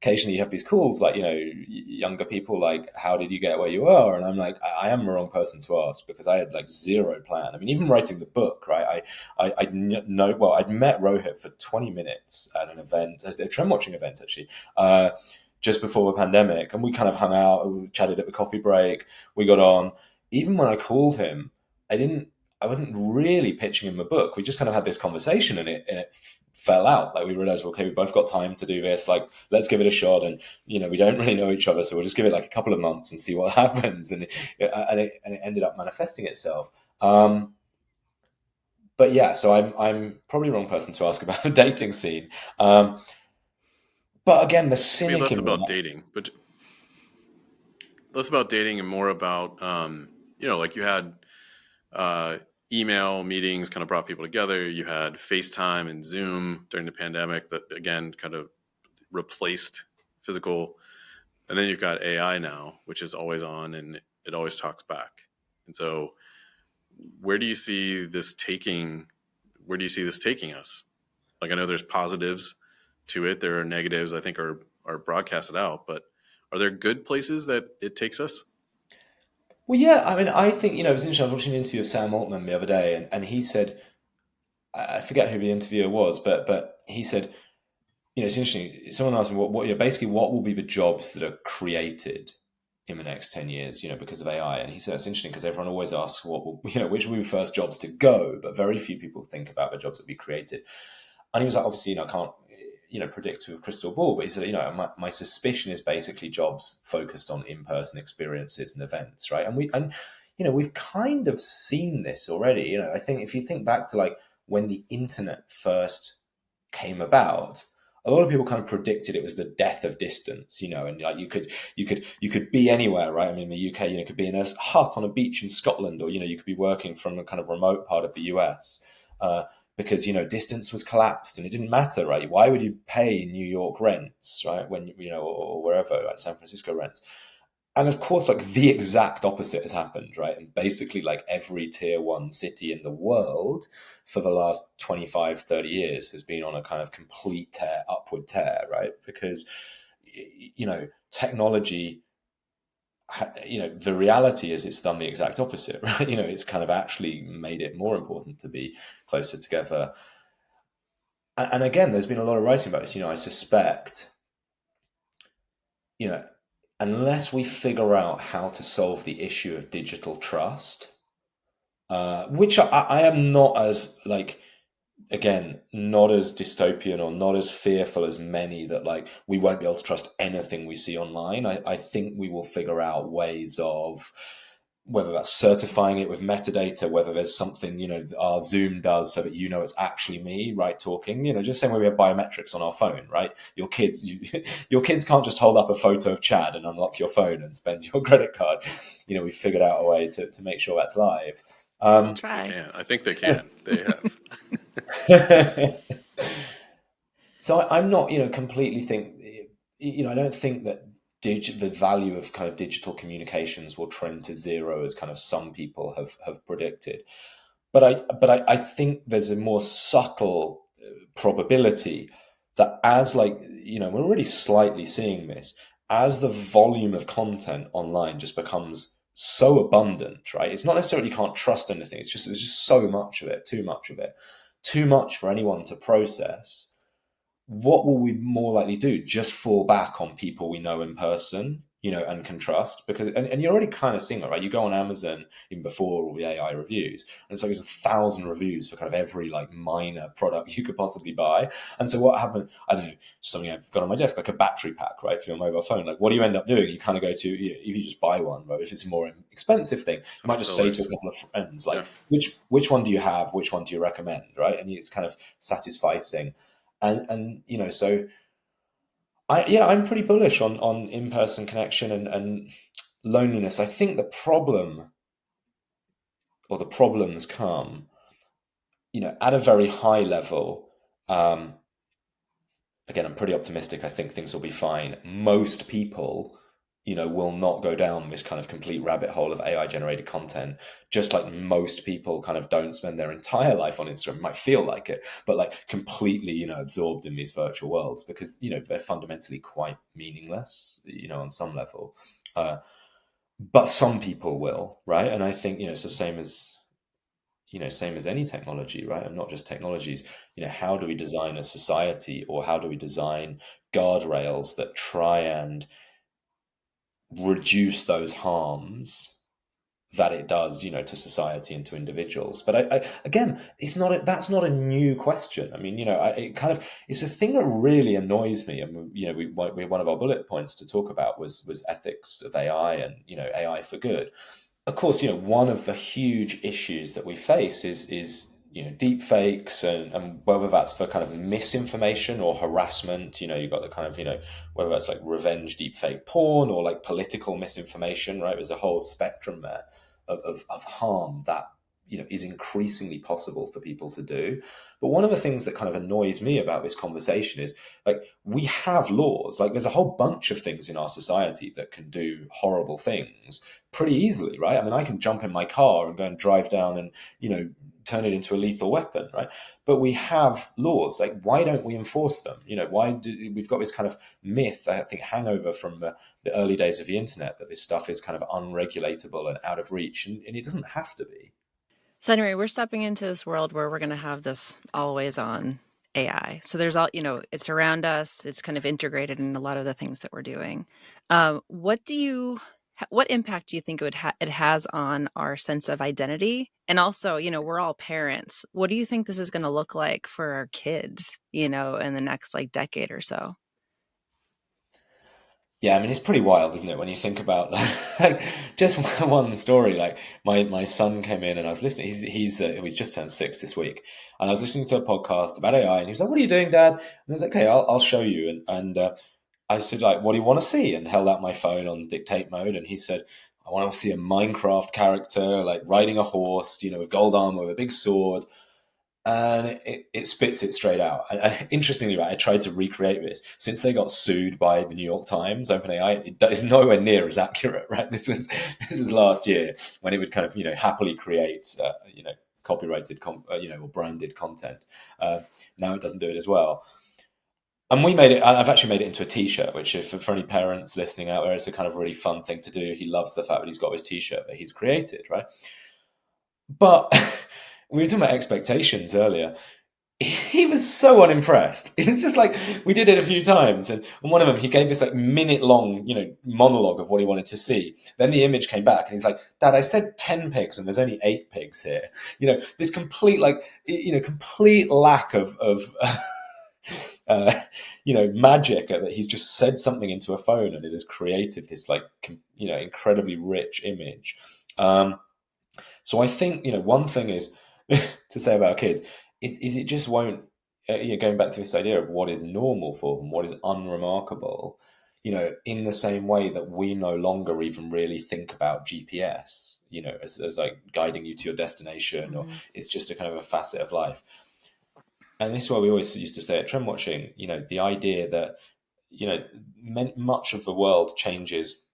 occasionally you have these calls, like, younger people, like, how did you get where you are? And I'm like, I am the wrong person to ask, because I had like zero plan. I mean, even writing the book, right? I'd met Rohit for 20 minutes at an event, a trend watching event, actually, just before the pandemic. And we kind of hung out, we chatted at the coffee break, we got on. Even when I called him, I wasn't really pitching him a book. We just kind of had this conversation, and it fell out. Like, we realized, okay, we both got time to do this. Like, let's give it a shot. And, we don't really know each other, so we'll just give it like a couple of months and see what happens. And it ended up manifesting itself. But yeah, so I'm probably the wrong person to ask about a dating scene. But again, the maybe cynic less in about me. dating, but less about dating and more about, like you had email meetings kind of brought people together. You had FaceTime and Zoom during the pandemic that, again, kind of replaced physical. And then you've got AI now, which is always on and it always talks back. And so where do you see this taking us? Like, I know there's positives to it. There are negatives, I think, are broadcasted out, but are there good places that it takes us? Well, yeah, I mean, I think, it was interesting. I was watching an interview of Sam Altman the other day, and he said, I forget who the interviewer was, but he said, it's interesting. Someone asked me what will be the jobs that are created in the next 10 years, because of AI. And he said, it's interesting because everyone always asks which will be the first jobs to go, but very few people think about the jobs that will be created. And he was like, obviously, I can't, predict with a crystal ball, but he said, my suspicion is basically jobs focused on in-person experiences and events, right? We've kind of seen this already. I think if you think back to like when the internet first came about, a lot of people kind of predicted it was the death of distance, and like you could be anywhere, right? I mean, in the UK, could be in a hut on a beach in Scotland, or you could be working from a kind of remote part of the US, because distance was collapsed and it didn't matter, right? Why would you pay New York rents, right? When or wherever, like San Francisco rents. And of course, like the exact opposite has happened, right? And basically, like every tier one city in the world for the last 25, 30 years has been on a kind of complete upward tear, right? Because, technology, the reality is it's done the exact opposite, right? It's kind of actually made it more important to be closer together. And again, there's been a lot of writing about this. I suspect, unless we figure out how to solve the issue of digital trust, which I am not as again, not as dystopian or not as fearful as many that we won't be able to trust anything we see online. I think we will figure out ways of, whether that's certifying it with metadata, whether there's something, our Zoom does so that it's actually me, right, talking, just same way we have biometrics on our phone, right? Your kids can't just hold up a photo of Chad and unlock your phone and spend your credit card. We figured out a way to make sure that's live. We'll try. They can. I think they can. They have. So I'm not, completely think, I don't think that the value of kind of digital communications will trend to zero, as kind of some people have predicted. But I think there's a more subtle probability that as we're already slightly seeing this, as the volume of content online just becomes so abundant, right? It's not necessarily you can't trust anything. It's just there's just so much of it, too much for anyone to process. What will we more likely do? Just fall back on people we know in person, and can trust? Because, and you're already kind of seeing it, right? You go on Amazon even before all the AI reviews, and it's like there's 1,000 reviews for kind of every minor product you could possibly buy. And so what happened? I don't know, something I've got on my desk, like a battery pack, right, for your mobile phone. What do you end up doing? You kind of go to, if you just buy one, right? If it's a more expensive thing, you might just say to a couple of friends, which one do you have? Which one do you recommend, right? And it's kind of satisficing. And so I'm pretty bullish on in-person connection and loneliness. I think the problem, or the problems, come, at a very high level. Again, I'm pretty optimistic. I think things will be fine. Most people, will not go down this kind of complete rabbit hole of AI generated content. Just like most people kind of don't spend their entire life on Instagram, might feel like it, but completely, absorbed in these virtual worlds, because, they're fundamentally quite meaningless, on some level. But some people will, right? And I think, it's the same as, same as any technology, right? And not just technologies. How do we design a society, or how do we design guardrails that try and reduce those harms that it does, to society and to individuals? But again, that's not a new question. I mean, it's a thing that really annoys me. And one of our bullet points to talk about was ethics of AI and AI for good. Of course, one of the huge issues that we face is deep fakes, and whether that's for kind of misinformation or harassment. You've got the kind of, whether that's revenge deep fake porn or political misinformation, right? There's a whole spectrum there of harm that is increasingly possible for people to do. But one of the things that kind of annoys me about this conversation is we have laws. There's a whole bunch of things in our society that can do horrible things pretty easily, right? I mean, I can jump in my car and go and drive down and turn it into a lethal weapon, right? But we have laws. Why don't we enforce them? Why do we've got this kind of myth, I think, hangover from the early days of the internet, that this stuff is kind of unregulatable and out of reach, and it doesn't have to be. So anyway, we're stepping into this world where we're going to have this always on AI. So there's all, it's around us. It's kind of integrated in a lot of the things that we're doing. What do you what impact do you think it has on our sense of identity? And also, we're all parents. What do you think this is going to look like for our kids, in the next like decade or so? Yeah, I mean, it's pretty wild, isn't it, when you think about like just one story. Like my son came in and I was listening. He's just turned 6 this week, and I was listening to a podcast about AI, and he was like, "What are you doing, Dad?" And I was like, "Okay, I'll show you." And I said, like, "What do you want to see?" And held out my phone on dictate mode, and he said, "I want to see a Minecraft character like riding a horse, with gold armor with a big sword." And it spits it straight out. Interestingly, right, I tried to recreate this. Since they got sued by the New York Times, OpenAI, it is nowhere near as accurate, right? This was last year when it would kind of happily create copyrighted or branded content. Now it doesn't do it as well. And we made it. I've actually made it into a T-shirt, which, if for any parents listening out there, it's a kind of really fun thing to do. He loves the fact that he's got his T-shirt that he's created, right? But we were talking about expectations earlier. He was so unimpressed. It was just like, we did it a few times, and on one of them he gave this like minute-long, monologue of what he wanted to see. Then the image came back, and he's like, "Dad, I said 10 pigs, and there's only 8 pigs here." This complete complete lack of magic that he's just said something into a phone, and it has created this incredibly rich image. So I think one thing is to say about kids is it just won't. Going back to this idea of what is normal for them, what is unremarkable. In the same way that we no longer even really think about GPS, as like guiding you to your destination, or it's just a kind of a facet of life. And this is why we always used to say at Trend Watching, the idea that much of the world changes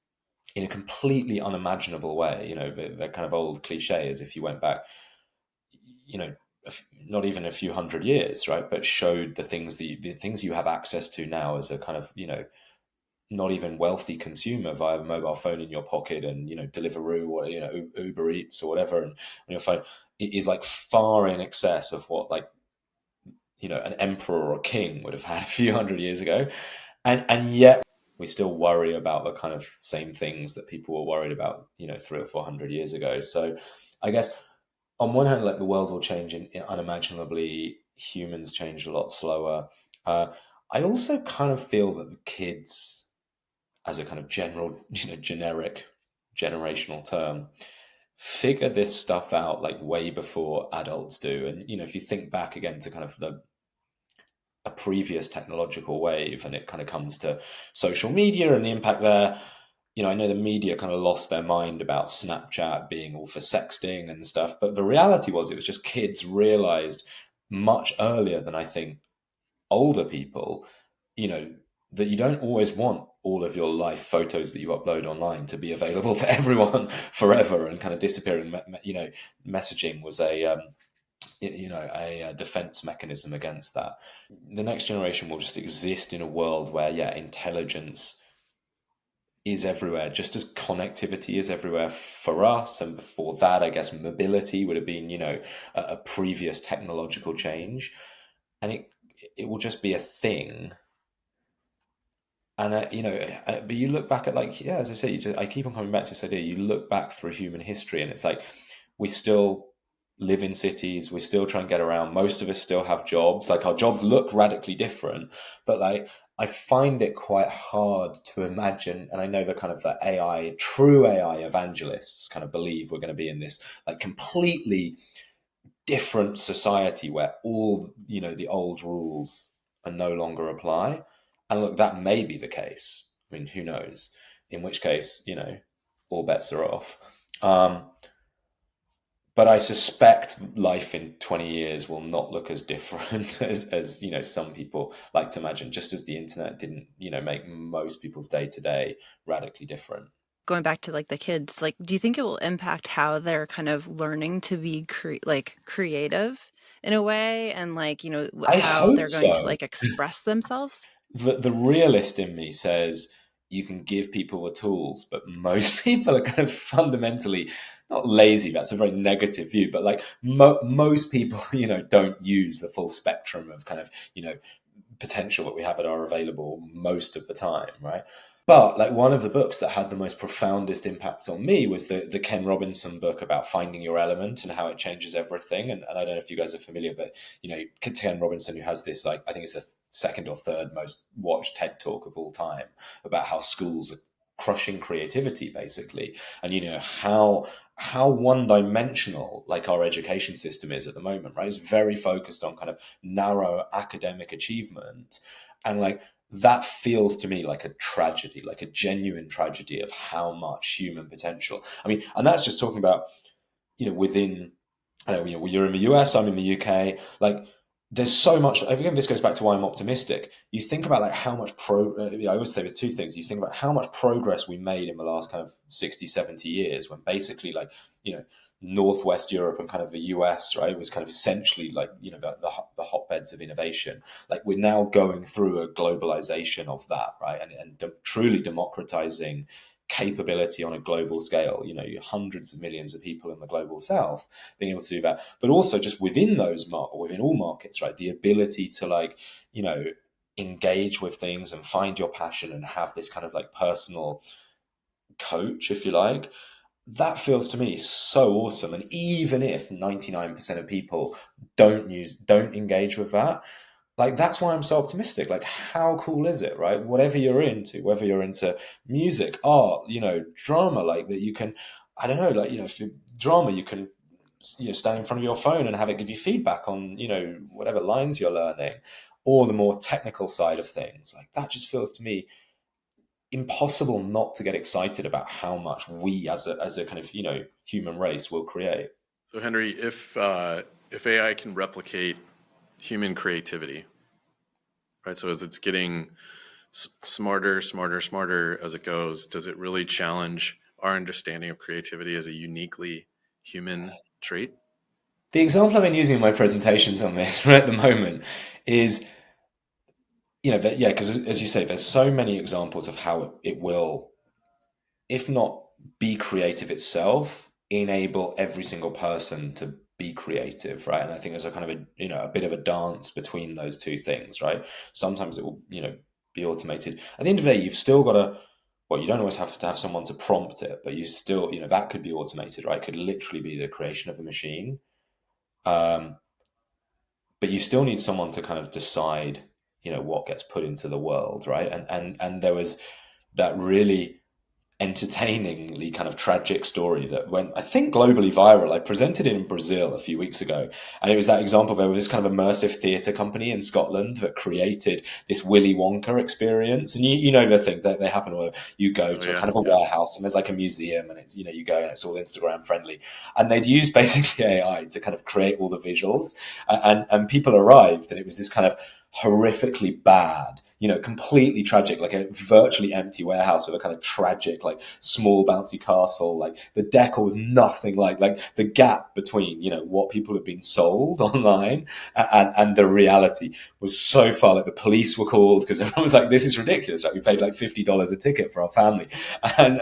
in a completely unimaginable way. The kind of old cliche is, if you went back, not even a few hundred years, right, but showed the things you have access to now as a kind of not even wealthy consumer via a mobile phone in your pocket, and Deliveroo or Uber Eats or whatever, and on your phone, it is like far in excess of what an emperor or a king would have had a few hundred years ago, and yet we still worry about the kind of same things that people were worried about 300 or 400 years ago. So I guess on one hand, like, the world will change unimaginably, humans change a lot slower. I also kind of feel that the kids, as a kind of general generic generational term, figure this stuff out like way before adults do. And if you think back again to kind of a previous technological wave, and it kind of comes to social media and the impact there. I know the media kind of lost their mind about Snapchat being all for sexting and stuff, but the reality was it was just kids realized much earlier than I think older people, that you don't always want all of your life photos that you upload online to be available to everyone forever and kind of disappearing. Messaging was a defense mechanism against that. The next generation will just exist in a world where, intelligence is everywhere, just as connectivity is everywhere for us. And before that, I guess mobility would have been, a previous technological change. And it will just be a thing. And, but you look back at, as I say, I keep on coming back to this idea. You look back through human history, and it's like, we still live in cities, we still try and get around. Most of us still have jobs. Like, our jobs look radically different, but I find it quite hard to imagine, and I know the kind of the true AI evangelists kind of believe we're going to be in this completely different society where all, the old rules are no longer apply. And look, that may be the case. I mean, who knows? In which case, all bets are off. But I suspect life in 20 years will not look as different as some people like to imagine, just as the internet didn't, make most people's day-to-day radically different. Going back to the kids, do you think it will impact how they're kind of learning to be creative in a way, and how they're going to express themselves? The realist in me says you can give people the tools, but most people are kind of fundamentally not lazy. That's a very negative view, but most people, don't use the full spectrum of kind of, potential that we have at our available most of the time, right? But like one of the books that had the most profoundest impact on me was the Ken Robinson book about finding your element and how it changes everything. And I don't know if you guys are familiar, but Ken Robinson, who has this, like, I think it's the second or third most watched TED talk of all time about how schools are crushing creativity, basically, and how one-dimensional like our education system is at the moment, right? It's very focused on kind of narrow academic achievement, and like that feels to me like a tragedy, like a genuine tragedy of how much human potential. I mean, and that's just talking about within. You're in the US, I'm in the UK. Like, there's so much. Again, this goes back to why I'm optimistic. You think about like how much I always say there's two things. You think about how much progress we made in the last kind of 60, 70 years, when basically like Northwest Europe and kind of the US, right, was kind of essentially like the hotbeds of innovation. Like, we're now going through a globalization of that, right, and truly democratizing capability on a global scale. Hundreds of millions of people in the global south being able to do that, but also just within within all markets, right, the ability to like engage with things and find your passion and have this kind of like personal coach, if you like. That feels to me so awesome. And even if 99% of people don't engage with that, like, that's why I'm so optimistic. Like, how cool is it, right? Whatever you're into, whether you're into music, art, drama, like that, you can, I don't know, like, if you drama, you can, stand in front of your phone and have it give you feedback on, whatever lines you're learning, or the more technical side of things. Like, that just feels to me impossible not to get excited about how much we as a kind of human race will create. So Henry, if AI can replicate human creativity, right? So as it's getting smarter as it goes, does it really challenge our understanding of creativity as a uniquely human trait? The example I've been using in my presentations on this right at the moment is, because as you say, there's so many examples of how it will, if not be creative itself, enable every single person to be creative, right? And I think there's a kind of a bit of a dance between those two things, right? Sometimes it will be automated. At the end of the day, you've still got to, well, you don't always have to have someone to prompt it, but you still, that could be automated, right? It could literally be the creation of a machine. But you still need someone to kind of decide, what gets put into the world, right? And there was that really entertainingly kind of tragic story that went, I think, globally viral. I presented it in Brazil a few weeks ago, and it was that example. There was this kind of immersive theatre company in Scotland that created this Willy Wonka experience, and the thing that they happen where you go to a kind of a warehouse and there's like a museum, and it's you go and it's all Instagram friendly, and they'd use basically AI to kind of create all the visuals, and people arrived, and it was this kind of horrifically bad, completely tragic, like a virtually empty warehouse with a kind of tragic, like small bouncy castle. Like, the decor was nothing like the gap between, what people had been sold online and the reality was so far. Like, the police were called because everyone was like, this is ridiculous. Like, we paid like $50 a ticket for our family. And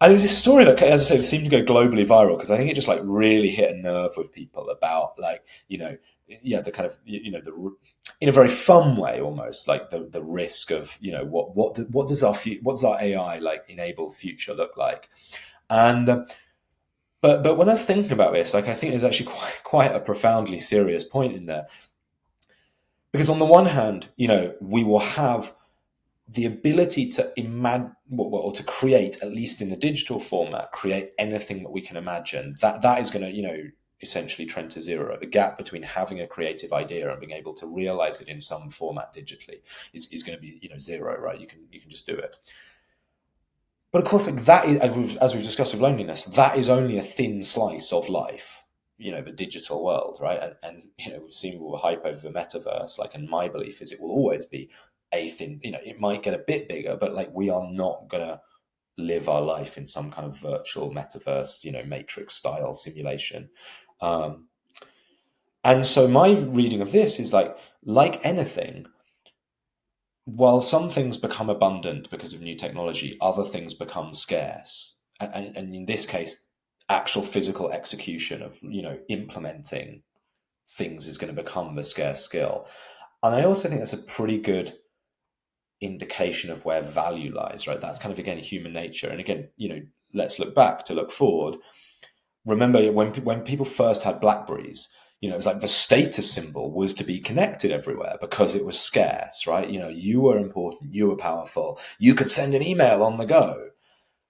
it was a story that, as I said, seemed to go globally viral because I think it just like really hit a nerve with people about like, the kind of, in a very fun way, almost like the risk of, what does our AI like enabled future look like? And but when I was thinking about this, like, I think there's actually quite a profoundly serious point in there, because on the one hand, we will have the ability to imagine, or to create, at least in the digital format, create anything that we can imagine. That is going to, essentially trend to zero. The gap between having a creative idea and being able to realize it in some format digitally is going to be, zero, right? You can just do it. But of course, like, that is, as we've discussed with loneliness, that is only a thin slice of life, the digital world, right? And we've seen all the hype over the metaverse, like, and my belief is it will always be a thing. It might get a bit bigger, but like, we are not gonna live our life in some kind of virtual metaverse, matrix style simulation. And so my reading of this is like anything, while some things become abundant because of new technology, other things become scarce. And in this case, actual physical execution of, implementing things is going to become the scarce skill. And I also think that's a pretty good indication of where value lies, right? That's kind of, again, human nature. And again, let's look back to look forward. Remember when people first had Blackberries, it was like the status symbol was to be connected everywhere because it was scarce, right? You were important, you were powerful, you could send an email on the go.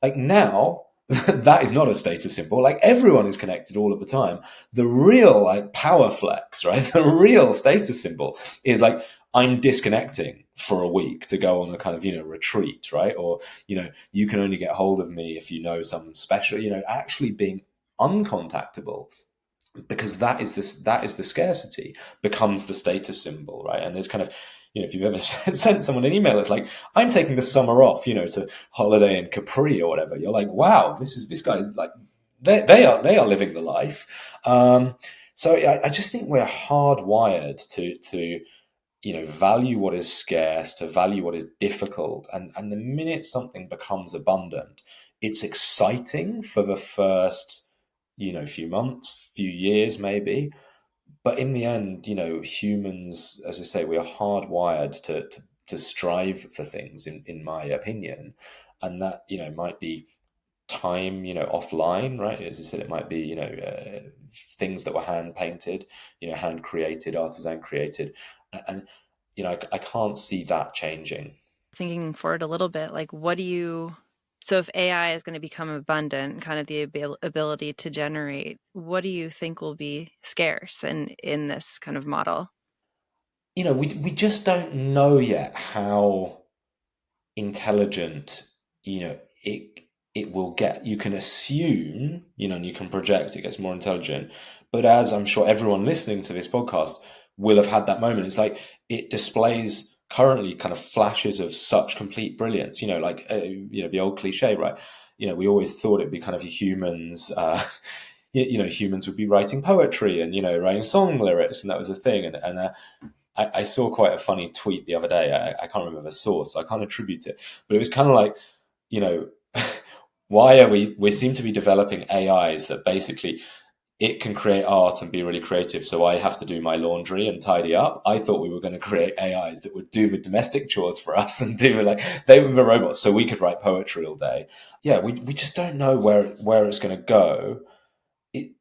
Like now, that is not a status symbol. Like everyone is connected all of the time. The real like power flex, right? The real status symbol is like I'm disconnecting for a week to go on a kind of retreat, right? Or you can only get hold of me if you know some special, actually being uncontactable, because that is the scarcity becomes the status symbol, right? And there's kind of if you've ever sent someone an email, it's like I'm taking the summer off, to holiday in Capri or whatever. You're like, wow, this guy's like they are living the life. So I just think we're hardwired to value what is scarce, to value what is difficult, and the minute something becomes abundant, it's exciting for the first few months, few years maybe. But in the end, humans, as I say, we are hardwired to strive for things, in my opinion. And that, might be time, offline, right? As I said, it might be, things that were hand painted, hand created, artisan created. And, I can't see that changing. Thinking forward a little bit, like so if AI is going to become abundant, kind of the ability to generate, what do you think will be scarce in this kind of model? We just don't know yet how intelligent, it will get. You can assume, and you can project it gets more intelligent. But as I'm sure everyone listening to this podcast will have had that moment, it's like it displays currently kind of flashes of such complete brilliance, like, the old cliche, right? We always thought it'd be kind of humans, humans would be writing poetry and, writing song lyrics, and that was a thing. And I saw quite a funny tweet the other day. I can't remember the source, so I can't attribute it, but it was kind of like, why are we seem to be developing AIs that basically it can create art and be really creative, so I have to do my laundry and tidy up. I thought we were going to create AIs that would do the domestic chores for us and they were the robots, so we could write poetry all day. Yeah, we just don't know where it's going to go.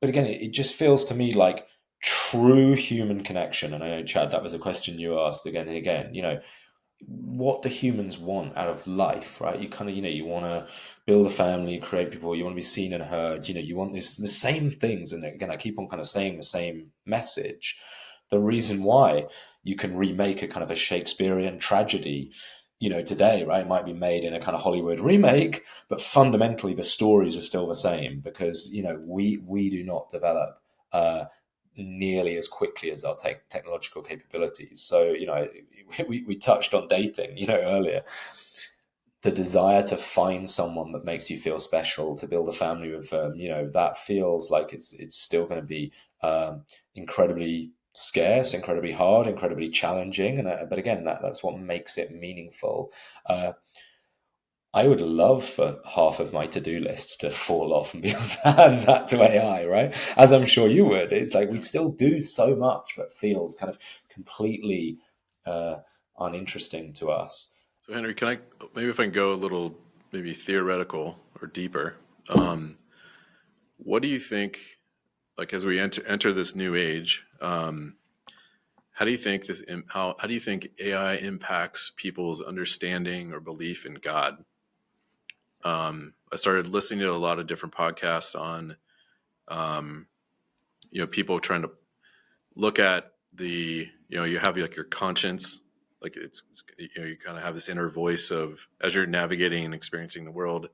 But again, it just feels to me like true human connection. And I know, Chad, that was a question you asked again and again. What do humans want out of life, right? You kind of, you want to build a family, create people, you want to be seen and heard, you want the same things. And again, I keep on kind of saying the same message. The reason why you can remake a kind of a Shakespearean tragedy, today, right? It might be made in a kind of Hollywood remake, but fundamentally the stories are still the same because, we do not develop nearly as quickly as our technological capabilities. So, we touched on dating, earlier. The desire to find someone that makes you feel special, to build a family with them, that feels like it's still going to be incredibly scarce, incredibly hard, incredibly challenging. But again, that's what makes it meaningful. I would love for half of my to-do list to fall off and be able to hand that to AI, right? As I'm sure you would. It's like we still do so much that feels kind of completely uninteresting to us. So Henry, maybe if I can go a little maybe theoretical or deeper, what do you think, like as we enter this new age, how do you think how do you think AI impacts people's understanding or belief in God? I started listening to a lot of different podcasts on, people trying to look at you have like your conscience, like it's you kind of have this inner voice of as you're navigating and experiencing the world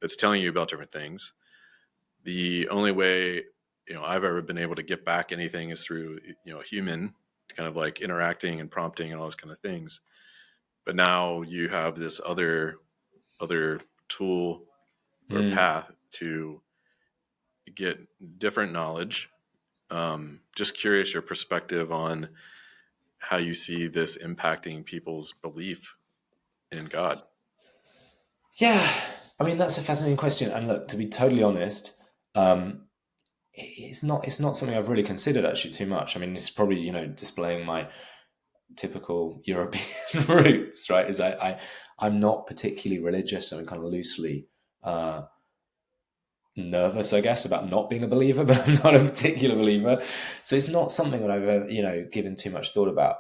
that's telling you about different things. The only way I've ever been able to get back anything is through a human kind of like interacting and prompting and all those kind of things. But now you have this other tool or path to get different knowledge. Just curious your perspective on how you see this impacting people's belief in God. Yeah, I mean that's a fascinating question. And look, to be totally honest, it's not something I've really considered actually too much. I mean, it's probably displaying my typical European roots, right? Is I'm not particularly religious. I'm kind of loosely nervous, I guess, about not being a believer, but I'm not a particular believer. So it's not something that I've ever, given too much thought about.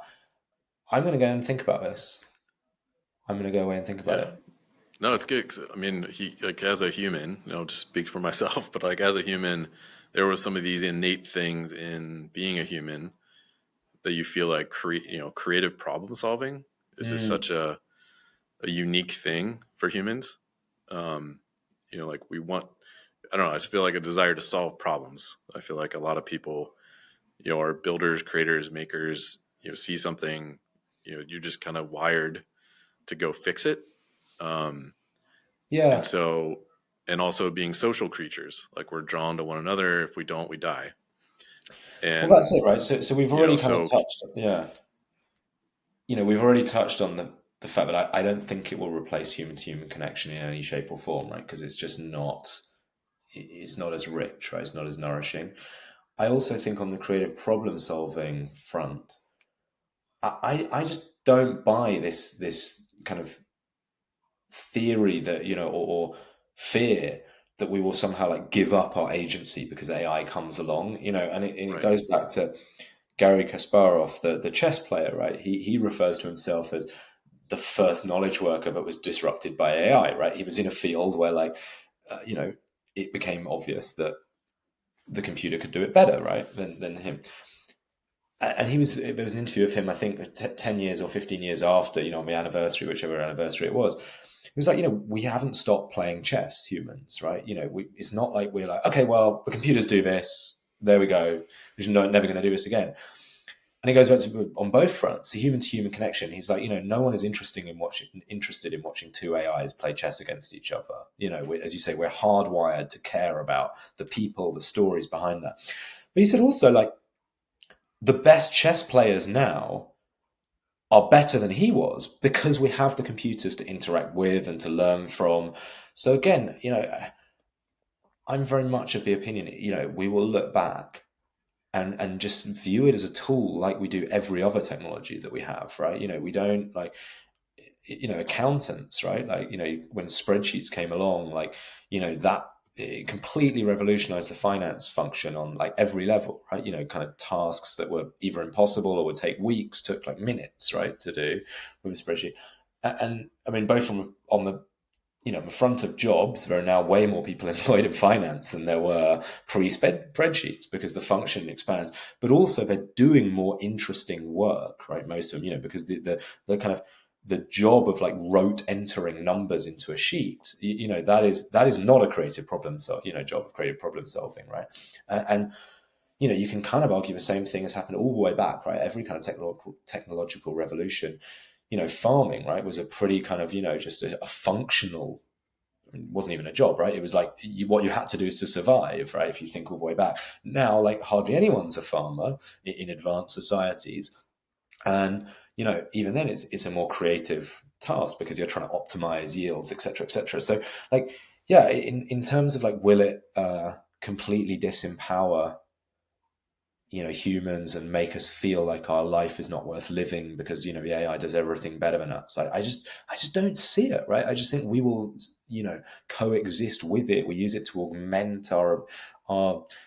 I'm going to go and think about this. I'm going to go away and think about Yeah. it. No, it's good. 'Cause, I mean, like as a human, just speak for myself, but like as a human, there were some of these innate things in being a human that you feel like creative problem solving is just such a unique thing for humans. Um, like we want, I don't know, I just feel like a desire to solve problems. I feel like a lot of people, are builders, creators, makers, see something, you're just kind of wired to go fix it. Um, and Yeah. so, and also being social creatures, like we're drawn to one another. If we don't, we die. Well, that's And, it, right? So we've already kind of so touched, yeah. We've already touched on the fact that I don't think it will replace human to human connection in any shape or form, right? Because it's just not, it's not as rich, right? It's not as nourishing. I also think on the creative problem solving front, I just don't buy this kind of theory that or fear that we will somehow like give up our agency because AI comes along, and it right, goes back to Garry Kasparov, the chess player, right? He refers to himself as the first knowledge worker that was disrupted by AI, right? He was in a field where it became obvious that the computer could do it better, right, than him. And there was an interview of him, I think 10 years or 15 years after, on the anniversary, whichever anniversary it was. It was like, we haven't stopped playing chess, humans, right? It's not like we're like, okay, well, the computers do this. There we go. We're never going to do this again. And he goes back to on both fronts, the human to human connection. He's like, no one is interested in watching two AIs play chess against each other. As you say, we're hardwired to care about the people, the stories behind that. But he said also, like, the best chess players now are better than he was because we have the computers to interact with and to learn from. So again, I'm very much of the opinion, we will look back and just view it as a tool like we do every other technology that we have, right? We don't like, accountants, right? Like, when spreadsheets came along, like, that it completely revolutionized the finance function on like every level, right? Kind of tasks that were either impossible or would take weeks took like minutes, right, to do with a spreadsheet. And I mean, both on the front of jobs, there are now way more people employed in finance than there were pre-spreadsheets because the function expands. But also, they're doing more interesting work, right? Most of them, because the kind of the job of like rote entering numbers into a sheet, that is not a creative problem job of creative problem solving, right? And you can kind of argue the same thing has happened all the way back, right? Every kind of technological revolution, farming, right, was a pretty kind of, just a functional, it wasn't even a job, right? It was like what you had to do to survive, right? If you think all the way back. Now, like hardly anyone's a farmer in advanced societies. And, even then it's a more creative task because you're trying to optimize yields, et cetera, et cetera. So like, yeah, in terms of like, will it completely disempower humans and make us feel like our life is not worth living because the AI does everything better than us? I just don't see it, right? I just think we will coexist with it. We use it to augment our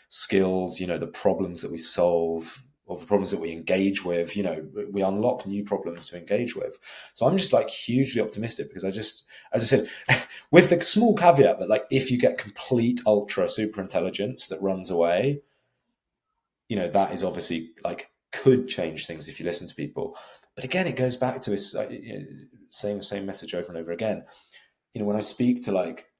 skills, the problems that we solve or the problems that we engage with. We unlock new problems to engage with. So I'm just like hugely optimistic because as I said, with the small caveat that like if you get complete ultra super intelligence that runs away, that is obviously like could change things if you listen to people. But again, it goes back to this saying the same message over and over again. When I speak to like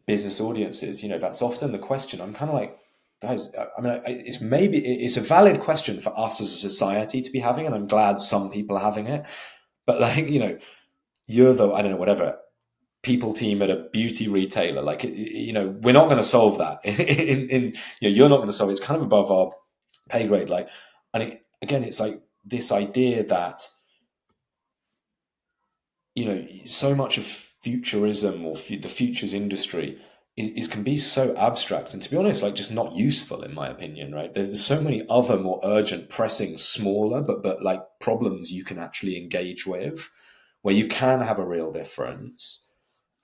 business audiences, that's often the question. I'm kind of like, guys, I mean, it's a valid question for us as a society to be having, and I'm glad some people are having it. But like, you're the, I don't know, whatever people team at a beauty retailer. Like, we're not going to solve that. You're not going to solve it. It's kind of above our pay grade. Like, and again, it's like this idea that so much of futurism or the futures industry is can be so abstract and, to be honest, like just not useful in my opinion, right? There's so many other more urgent, pressing, smaller, but like problems you can actually engage with where you can have a real difference.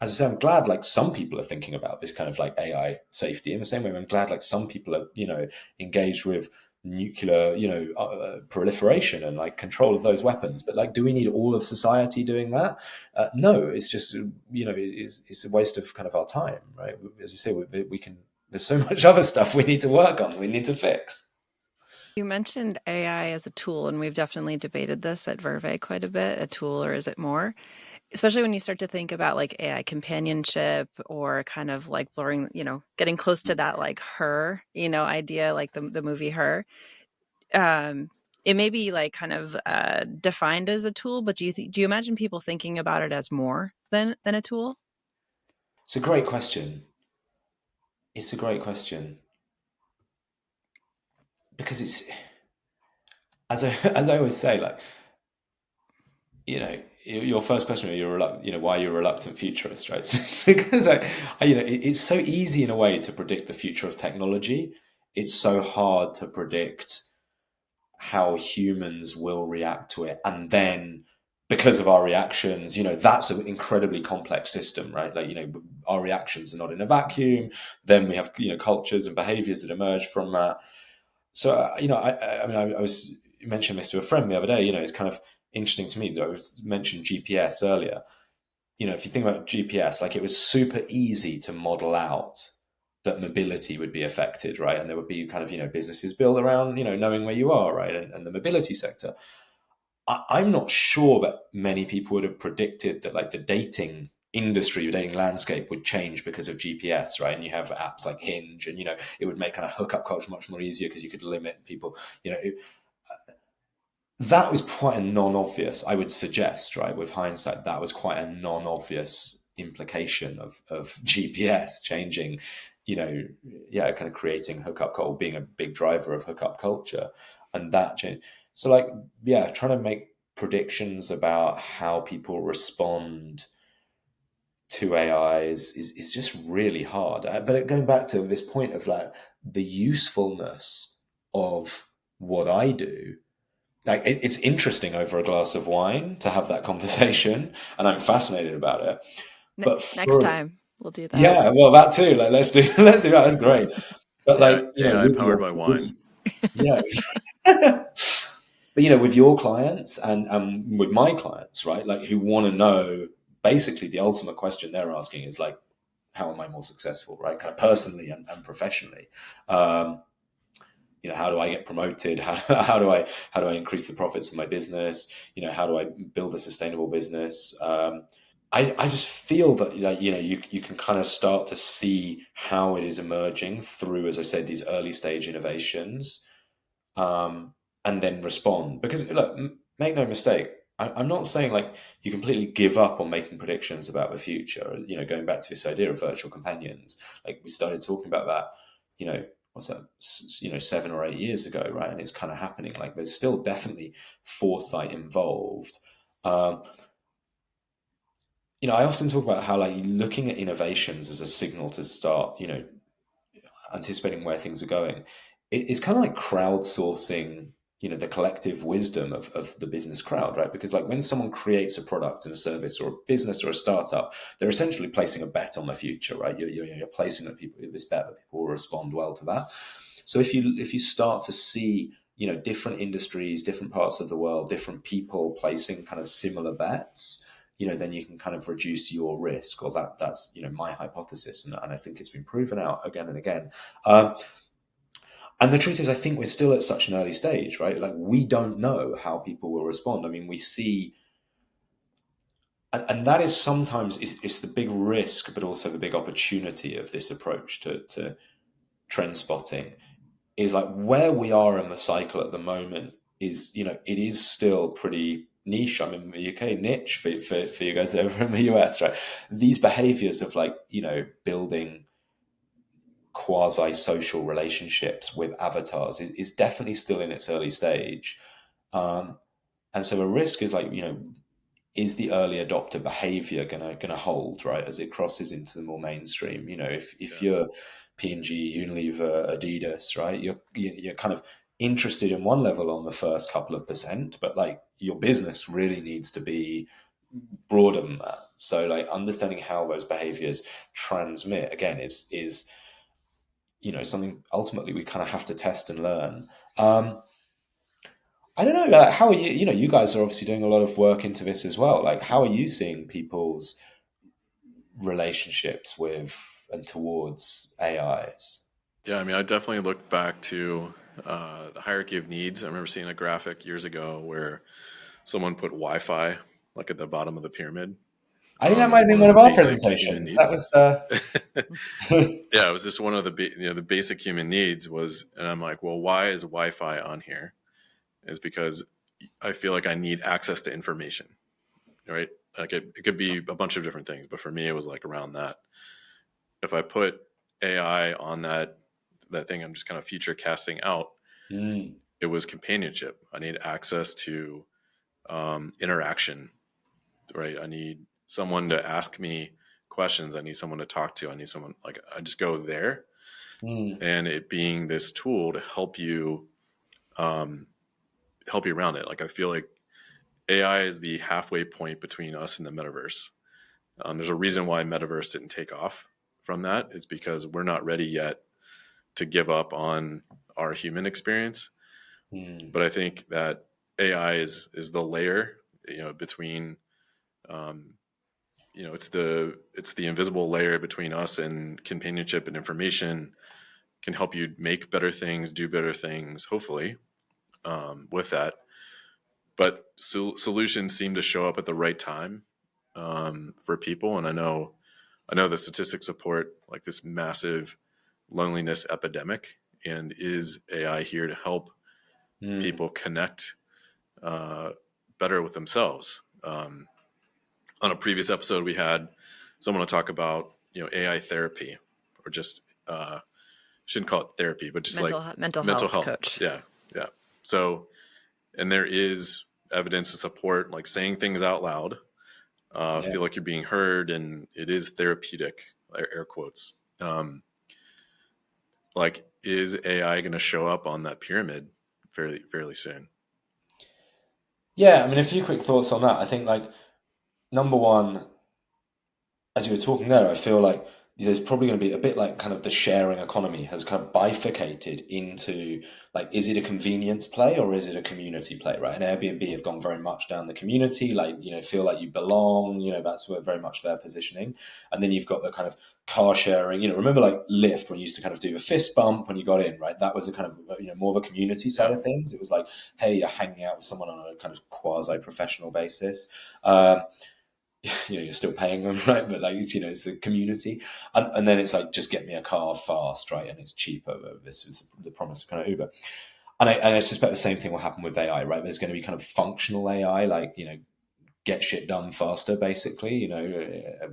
As I say, I'm glad like some people are thinking about this kind of like AI safety in the same way I'm glad like some people are, engaged with nuclear, proliferation and like control of those weapons. But like, do we need all of society doing that? No, it's just, it's a waste of kind of our time, right? As you say, we can, there's so much other stuff we need to work on, we need to fix. You mentioned AI as a tool, and we've definitely debated this at Vurvey quite a bit. A tool, or is it more? Especially when you start to think about like AI companionship or kind of like blurring, getting close to that like her, idea, like the movie Her. It may be like kind of defined as a tool, but do you imagine people thinking about it as more than a tool? It's a great question. It's a great question because it's, as I always say, like, your first question, why you're a reluctant futurist, right? So it's because it's so easy in a way to predict the future of technology. It's so hard to predict how humans will react to it, and then because of our reactions, that's an incredibly complex system, right? Like, our reactions are not in a vacuum. Then we have cultures and behaviors that emerge from that. So I was mentioning this to a friend the other day. It's kind of interesting to me. I was mentioned GPS earlier. If you think about GPS, like, it was super easy to model out that mobility would be affected, right? And there would be kind of businesses built around knowing where you are, right? And the mobility sector. I'm not sure that many people would have predicted that like the dating industry, the dating landscape would change because of GPS, right? And you have apps like Hinge, and it would make kind of hookup culture much more easier because you could limit people. That was quite a non-obvious, I would suggest, right? With hindsight, that was quite a non-obvious implication of GPS changing, kind of creating hookup culture, being a big driver of hookup culture, and that change. So, like, yeah, trying to make predictions about how people respond to AI is just really hard. But going back to this point of like the usefulness of what I do, like, it's interesting over a glass of wine to have that conversation, and I'm fascinated about it. But Next for, time we'll do that. yeah, well, that too. Like, let's do let's do that. That's great. But Yeah, like, AI powered by wine. yeah, but with your clients and with my clients, right? Like, who want to know, basically the ultimate question they're asking is like, how am I more successful, right? Kind of personally and professionally. How do I get promoted? How do I increase the profits of my business? How do I build a sustainable business? I just feel that, like, you can kind of start to see how it is emerging through, as I said, these early stage innovations, and then respond. Because look, make no mistake, I'm not saying like you completely give up on making predictions about the future. Going back to this idea of virtual companions, like we started talking about that, what's that, 7 or 8 years ago, right? And it's kind of happening. Like, there's still definitely foresight involved. I often talk about how, like, looking at innovations as a signal to start, anticipating where things are going. It's kind of like crowdsourcing, the collective wisdom of the business crowd, right? Because like when someone creates a product and a service or a business or a startup, they're essentially placing a bet on the future, right? You're placing that people, this bet that people will respond well to that. So if you start to see, different industries, different parts of the world, different people placing kind of similar bets, then you can kind of reduce your risk. Or that's my hypothesis, and I think it's been proven out again and again. And the truth is, I think we're still at such an early stage, right? Like, we don't know how people will respond. I mean, we see, and that is sometimes it's the big risk, but also the big opportunity of this approach to trend spotting, is like where we are in the cycle at the moment is, it is still pretty niche. I'm in the UK, niche for you guys over in the US, right? These behaviors of like, building quasi-social relationships with avatars is definitely still in its early stage. And so a risk is like, is the early adopter behavior gonna hold, right, as it crosses into the more mainstream? If you're P&G, Unilever, Adidas, right, you're kind of interested in one level on the first couple of percent, but like your business really needs to be broader than that. So like understanding how those behaviors transmit again is something ultimately we kind of have to test and learn. I don't know, like, how are you? You guys are obviously doing a lot of work into this as well. Like, how are you seeing people's relationships with and towards AIs? Yeah, I mean, I definitely look back to the hierarchy of needs. I remember seeing a graphic years ago where someone put Wi-Fi like at the bottom of the pyramid. I think that might It's have been one of one the of our basic human presentations. That needs. was Yeah, it was just one of the basic human needs was, and I'm like, well, why is Wi-Fi on here? Is because I feel like I need access to information, right? Like it could be a bunch of different things, but for me, it was like around that. If I put AI on that thing, I'm just kind of future casting out. Mm, It was companionship. I need access to interaction, right? I need someone to ask me questions. I need someone to talk to. I need someone like I just go there, mm, and it being this tool to um, help you around it. Like I feel like AI is the halfway point between us and the metaverse. There's a reason why metaverse didn't take off from that. It's because we're not ready yet to give up on our human experience. mm. But I think that AI is the layer, between, it's the invisible layer between us and companionship and information can help you make better things, do better things, hopefully, with that. But solutions seem to show up at the right time for people, and I know the statistics support like this massive loneliness epidemic. And is AI here to help Mm. people connect uh, better with themselves? On a previous episode, we had someone to talk about AI therapy, or just shouldn't call it therapy, but just like mental mental health health. coach. Yeah, yeah. So, and there is evidence to support like saying things out loud. Yeah. Feel like you're being heard, and it is therapeutic. Air quotes. Like, is AI going to show up on that pyramid fairly soon? Yeah, I mean, a few quick thoughts on that. I think, like, number one, as you were talking there, I feel like there's probably going to be a bit like kind of the sharing economy has kind of bifurcated into like, is it a convenience play or is it a community play, right? And Airbnb have gone very much down the community, like, feel like you belong, that's where very much their positioning. And then you've got the kind of car sharing, remember like Lyft when you used to kind of do the fist bump when you got in, right? That was a kind of, more of a community side Yeah. of things. It was like, hey, you're hanging out with someone on a kind of quasi-professional basis. Um, you're still paying them, right? But like, it's the community, and then it's like, just get me a car fast, right? And it's cheaper. This was the promise of kind of Uber, and I suspect the same thing will happen with AI, right? There's going to be kind of functional AI, like get shit done faster, basically,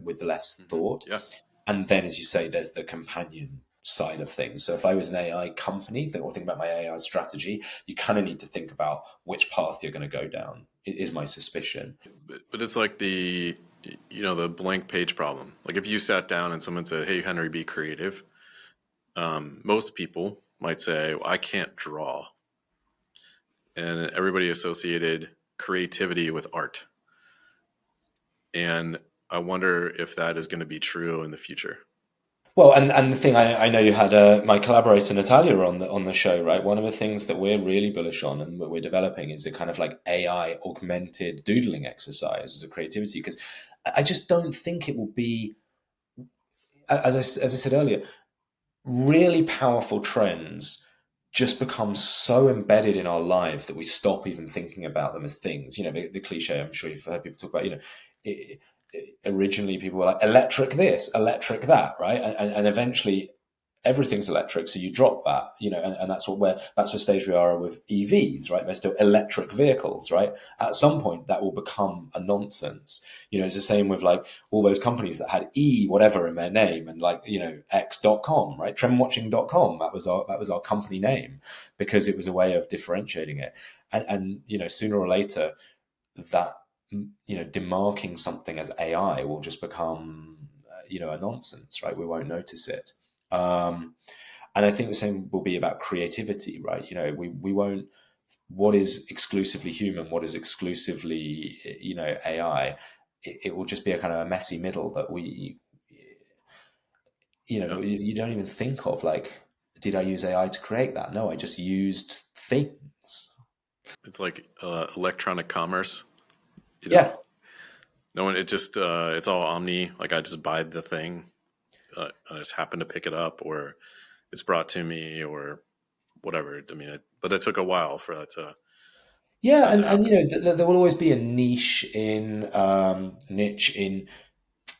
with less thought. Yeah. And then, as you say, there's the companion side of things. So if I was an AI company or think about my AI strategy, you kind of need to think about which path you're going to go down. It is my suspicion. But it's like the blank page problem. Like if you sat down and someone said, "Hey, Henry, be creative," most people might say, well, "I can't draw," and everybody associated creativity with art. And I wonder if that is going to be true in the future. Well, and the thing, I know you had my collaborator Natalia on the show, right? One of the things that we're really bullish on and what we're developing is a kind of like AI augmented doodling exercise as a creativity, because I just don't think it will be, as I said earlier, really powerful trends just become so embedded in our lives that we stop even thinking about them as things. The cliche, I'm sure you've heard people talk about, it, originally people were like electric this, electric that, right? And eventually everything's electric, so you drop that, and that's the stage we are with EVs, right? They're still electric vehicles, right? At some point that will become a nonsense. It's the same with like all those companies that had whatever in their name, and like, x.com, right? Trendwatching.com, that was our company name, because it was a way of differentiating it. And sooner or later that demarking something as AI will just become, a nonsense, right? We won't notice it. And I think the same will be about creativity, right? We won't, what is exclusively human, what is exclusively, AI, it will just be a kind of a messy middle that Yeah. you don't even think of, like, did I use AI to create that? No, I just used things. It's like electronic commerce. You know, Yeah. no one. It just it's all omni. Like I just buy the thing. I just happen to pick it up, or it's brought to me, or whatever. I mean, but it took a while for Yeah, that to and happen. there will always be a niche in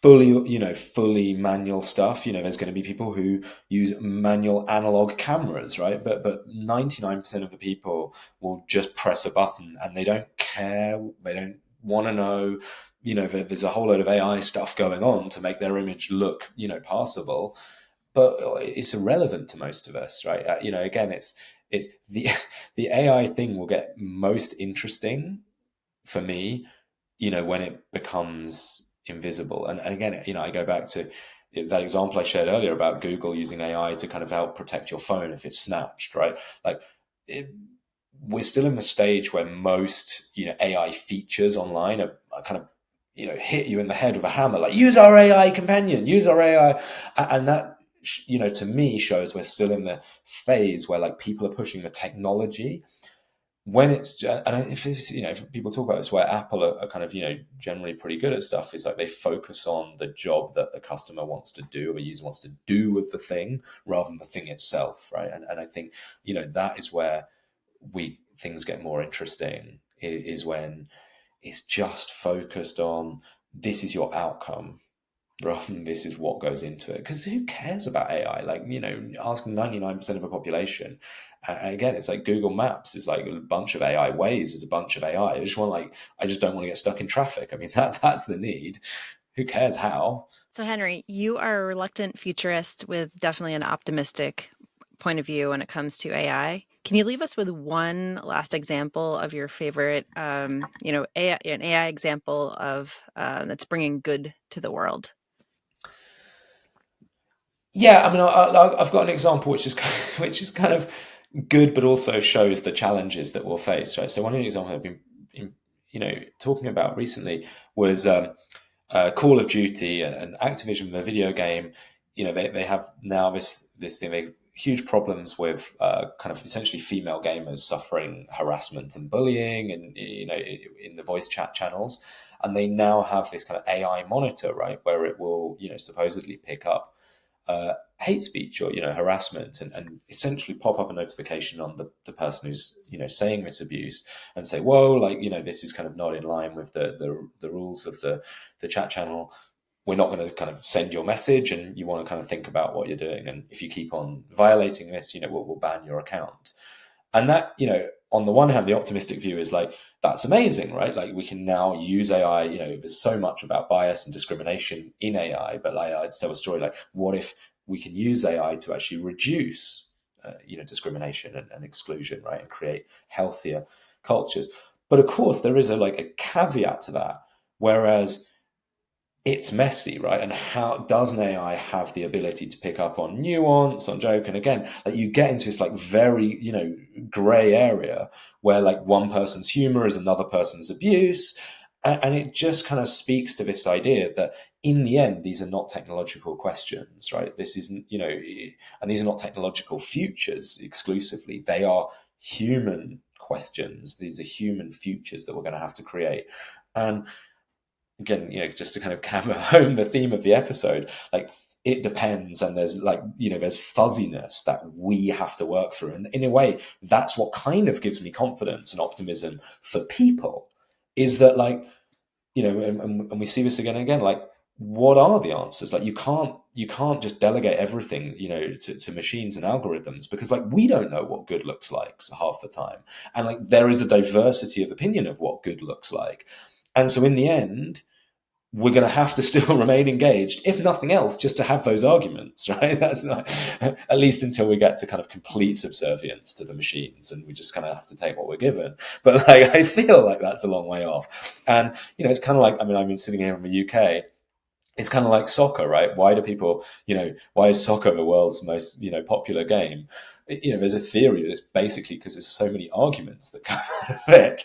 fully manual stuff. There's going to be people who use manual analog cameras, right? But 99% of the people will just press a button and they don't care. They don't want to know. There's a whole load of AI stuff going on to make their image look, passable, but it's irrelevant to most of us, right? Again, it's the the AI thing will get most interesting for me, when it becomes invisible. And again, I go back to that example I shared earlier about Google using AI to kind of help protect your phone if it's snatched, right? Like, we're still in the stage where most, AI features online are kind of, hit you in the head with a hammer, like, use our AI companion, use our AI. And that, to me shows we're still in the phase where, like, people are pushing the technology when it's, and if it's, if people talk about this, where Apple are kind of, generally pretty good at stuff, is like they focus on the job that the customer wants to do or the user wants to do with the thing rather than the thing itself, right? And I think, that is where things get more interesting, is when it's just focused on, this is your outcome rather than this is what goes into it. Because who cares about AI? Like, ask 99% of the population. And again, it's like Google Maps is like a bunch of AI. Waze is a bunch of AI. I just don't want to get stuck in traffic. I mean, that's the need. Who cares how? So, Henry, you are a reluctant futurist with definitely an optimistic point of view when it comes to AI. Can you leave us with one last example of your favorite, AI, an AI example of that's bringing good to the world? Yeah, I mean, I've got an example which is which is kind of good, but also shows the challenges that we'll face. Right. So one of the examples I've been talking about recently was Call of Duty and Activision, the video game. They have now this thing. They have huge problems with kind of essentially female gamers suffering harassment and bullying, and in the voice chat channels. And they now have this kind of AI monitor, right, where it will supposedly pick up hate speech or harassment, and essentially pop up a notification on the person who's saying this abuse, and say, whoa, like, this is kind of not in line with the rules of the chat channel. We're not going to kind of send your message, and you want to kind of think about what you're doing, and if you keep on violating this, we'll ban your account. And that, on the one hand, the optimistic view is like, that's amazing, right? Like, we can now use AI. There's so much about bias and discrimination in AI, but like, I'd tell a story like, what if we can use AI to actually reduce, discrimination and exclusion, right, and create healthier cultures? But of course, there is a caveat to that. Whereas it's messy, right? And how does an AI have the ability to pick up on nuance, on joke? And again, like, you get into this like very, gray area where like one person's humor is another person's abuse. And it just kind of speaks to this idea that in the end, these are not technological questions, right? This isn't, and these are not technological futures exclusively. They are human questions. These are human futures that we're going to have to create. And again, just to kind of hammer home the theme of the episode, like, it depends, and there's like, there's fuzziness that we have to work through. And in a way, that's what kind of gives me confidence and optimism for people, is that, like, and we see this again and again, like, what are the answers? Like, you can't just delegate everything, to machines and algorithms, because like, we don't know what good looks like half the time. And like, there is a diversity of opinion of what good looks like. And so in the end, we're going to have to still remain engaged, if nothing else, just to have those arguments, right? That's not, at least until we get to kind of complete subservience to the machines, and we just kind of have to take what we're given. But like, I feel like that's a long way off. And, it's kind of like, I mean, I'm sitting here in the UK. It's kind of like soccer, right? Why do people, why is soccer the world's most, popular game? There's a theory that's basically because there's so many arguments that come out of it.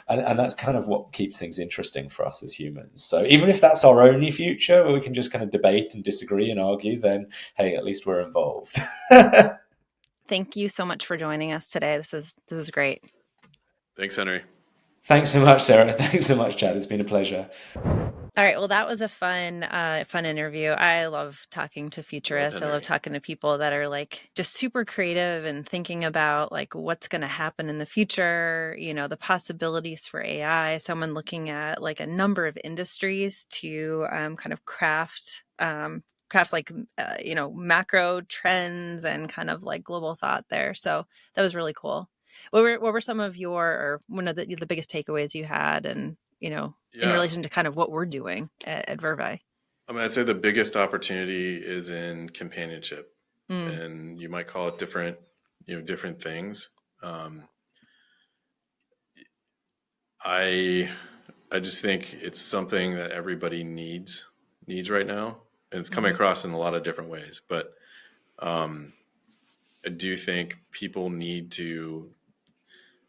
And that's kind of what keeps things interesting for us as humans. So even if that's our only future, where we can just kind of debate and disagree and argue, then, hey, at least we're involved. Thank you so much for joining us today. This is great. Thanks, Henry. Thanks so much, Sarah. Thanks so much, Chad. It's been a pleasure. All right. Well, that was a fun interview. I love talking to futurists. I love talking to people that are like just super creative and thinking about like what's going to happen in the future, the possibilities for AI, someone looking at like a number of industries to kind of craft like, macro trends and kind of like global thought there. So that was really cool. What were some of or one of the biggest takeaways you had, and in relation to kind of what we're doing at Vurvey? I mean, I'd say the biggest opportunity is in companionship, and you might call it different things. I just think it's something that everybody needs right now, and it's coming across in a lot of different ways. But I do think people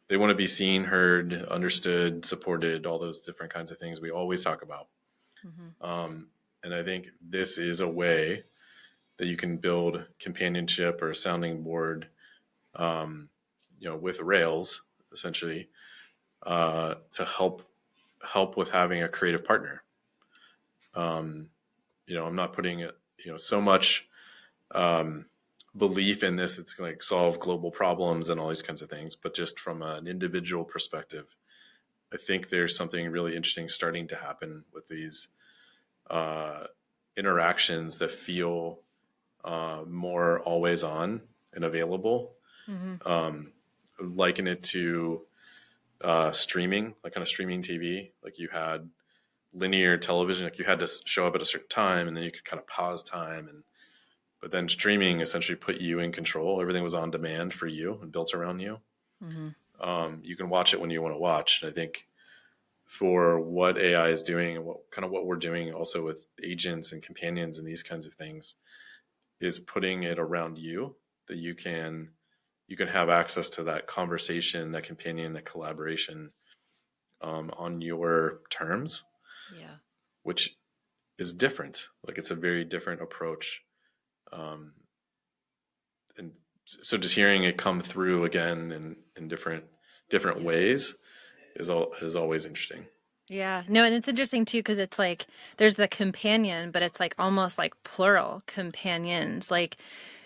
they want to be seen, heard, understood, supported, all those different kinds of things we always talk about. And I think this is a way that you can build companionship or a sounding board, with Rails, essentially, to help with having a creative partner. I'm not putting it, so much belief in this. It's like solve global problems and all these kinds of things, but just from an individual perspective, I think there's something really interesting starting to happen with these interactions that feel more always on and available. Liken it to streaming, like kind of streaming TV. Like you had linear television, like you had to show up at a certain time, and then you could kind of pause time, but then streaming essentially put you in control. Everything was on demand for you and built around you. You can watch it when you want to watch. And I think for what AI is doing and what we're doing also with agents and companions and these kinds of things is putting it around you, that you can have access to that conversation, that companion, that collaboration on your terms. Yeah. Which is different. Like it's a very different approach. And so just hearing it come through again in different ways is always interesting. Yeah. No, and it's interesting too, because it's like there's the companion, but it's like almost like plural companions. Like,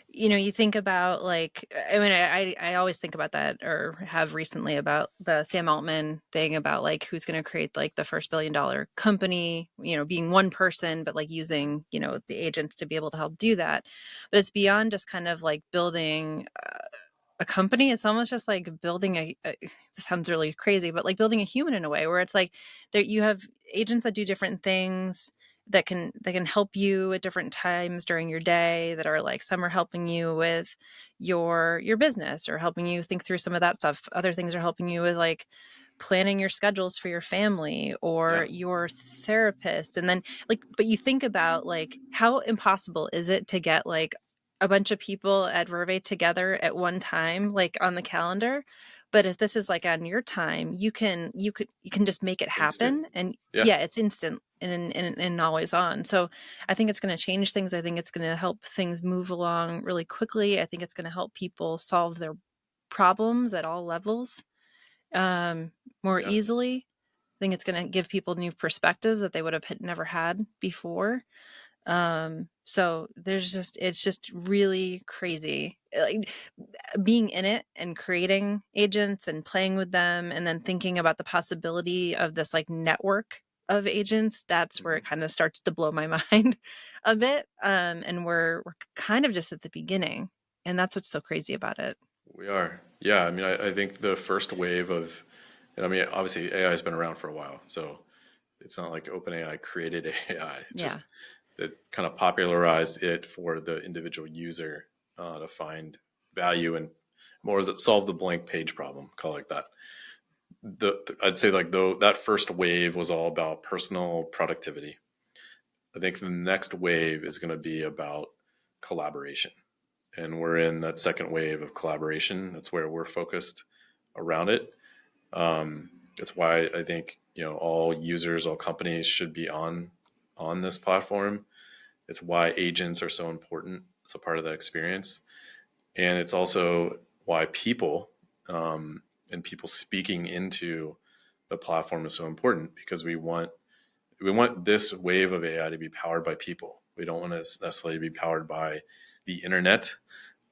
you think about like, I mean, I always think about that, or have recently, about the Sam Altman thing about like who's going to create like the first $1 billion company, being one person, but like using, the agents to be able to help do that. But it's beyond just kind of like building a company. It's almost just like building this sounds really crazy, but like building a human in a way where it's like there you have agents that do different things that can help you at different times during your day, that are like, some are helping you with your business or helping you think through some of that stuff. Other things are helping you with like planning your schedules for your family or your therapist. And then like, but you think about like how impossible is it to get like a bunch of people at Vurvey together at one time, like on the calendar. But if this is like on your time, you can just make it happen. Instant. And Yeah. it's instant and always on. So I think it's going to change things. I think it's going to help things move along really quickly. I think it's going to help people solve their problems at all levels more easily. I think it's going to give people new perspectives that they would have never had before. So it's just really crazy, like being in it and creating agents and playing with them, and then thinking about the possibility of this like network of agents. That's where it kind of starts to blow my mind a bit. And we're kind of just at the beginning, and that's what's so crazy about it. We are. Yeah. I mean, I think the first wave of, and I mean, obviously AI has been around for a while. So It's not like OpenAI created AI. It's Yeah. just that kind of popularized it for the individual user to find value and more that solve the blank page problem, call it like that. I'd say like though that first wave was all about personal productivity. I think the next wave is going to be about collaboration, and we're in that second wave of collaboration. That's where we're focused around it. That's why I think all users, all companies should be on this platform. It's why agents are so important. It's a part of that experience, and it's also why people and people speaking into the platform is so important, because we want this wave of AI to be powered by people. We don't want to necessarily be powered by the internet.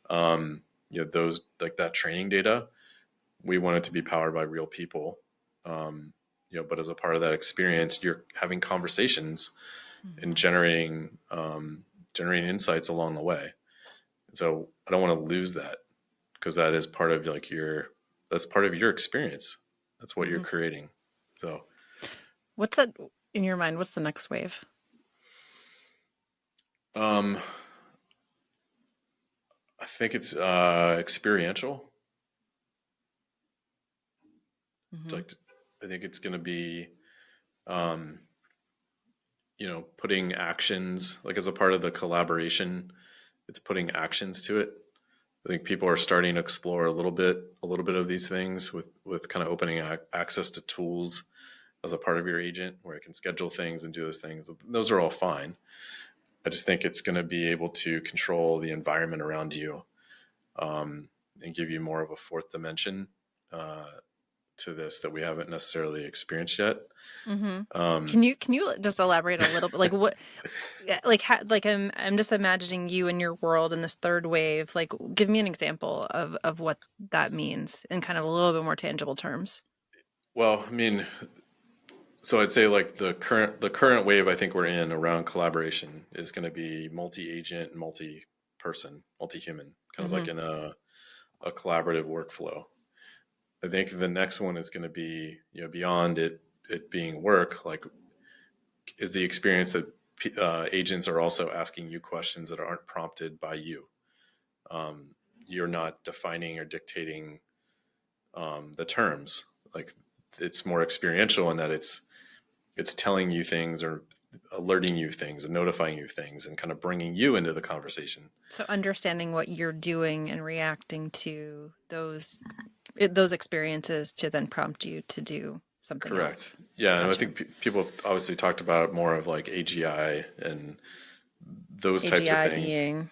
Those like that training data. We want it to be powered by real people. But as a part of that experience, you're having conversations and generating insights along the way. So I don't want to lose that, because that is part of that's part of your experience. That's what you're creating. So what's that in your mind? What's the next wave? I think it's experiential. I think it's going to be, putting actions, like as a part of the collaboration, it's putting actions to it. I think people are starting to explore a little bit of these things with kind of opening access to tools as a part of your agent, where it can schedule things and do those things. Those are all fine. I just think it's going to be able to control the environment around you, and give you more of a fourth dimension to this that we haven't necessarily experienced yet. Can you just elaborate a little bit, like what, like I'm just imagining you and your world in this third wave. Like, give me an example of what that means in kind of a little bit more tangible terms. Well, I mean, so I'd say like the current wave I think we're in around collaboration is going to be multi-agent, multi-person, multi-human, kind of like in a collaborative workflow. I think the next one is going to be, beyond it being work, like is the experience that agents are also asking you questions that aren't prompted by you. You're not defining or dictating the terms. Like it's more experiential in that it's telling you things or alerting you things and notifying you things and kind of bringing you into the conversation. So understanding what you're doing and reacting to those experiences to then prompt you to do something Correct. else. Yeah. Gotcha. And I think people have obviously talked about more of like AGI and those types of things. Being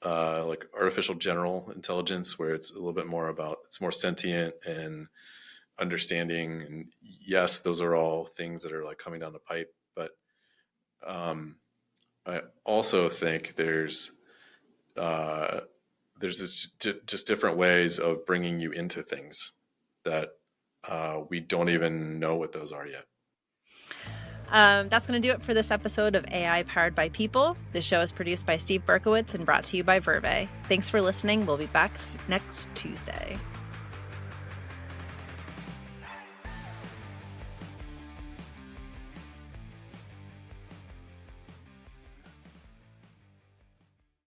like artificial general intelligence, where it's a little bit more about, it's more sentient and understanding. And yes, those are all things that are like coming down the pipe. But I also think there's this just different ways of bringing you into things that we don't even know what those are yet. That's going to do it for this episode of AI Powered by People. The show is produced by Steve Berkowitz and brought to you by Vurvey. Thanks for listening. We'll be back next Tuesday.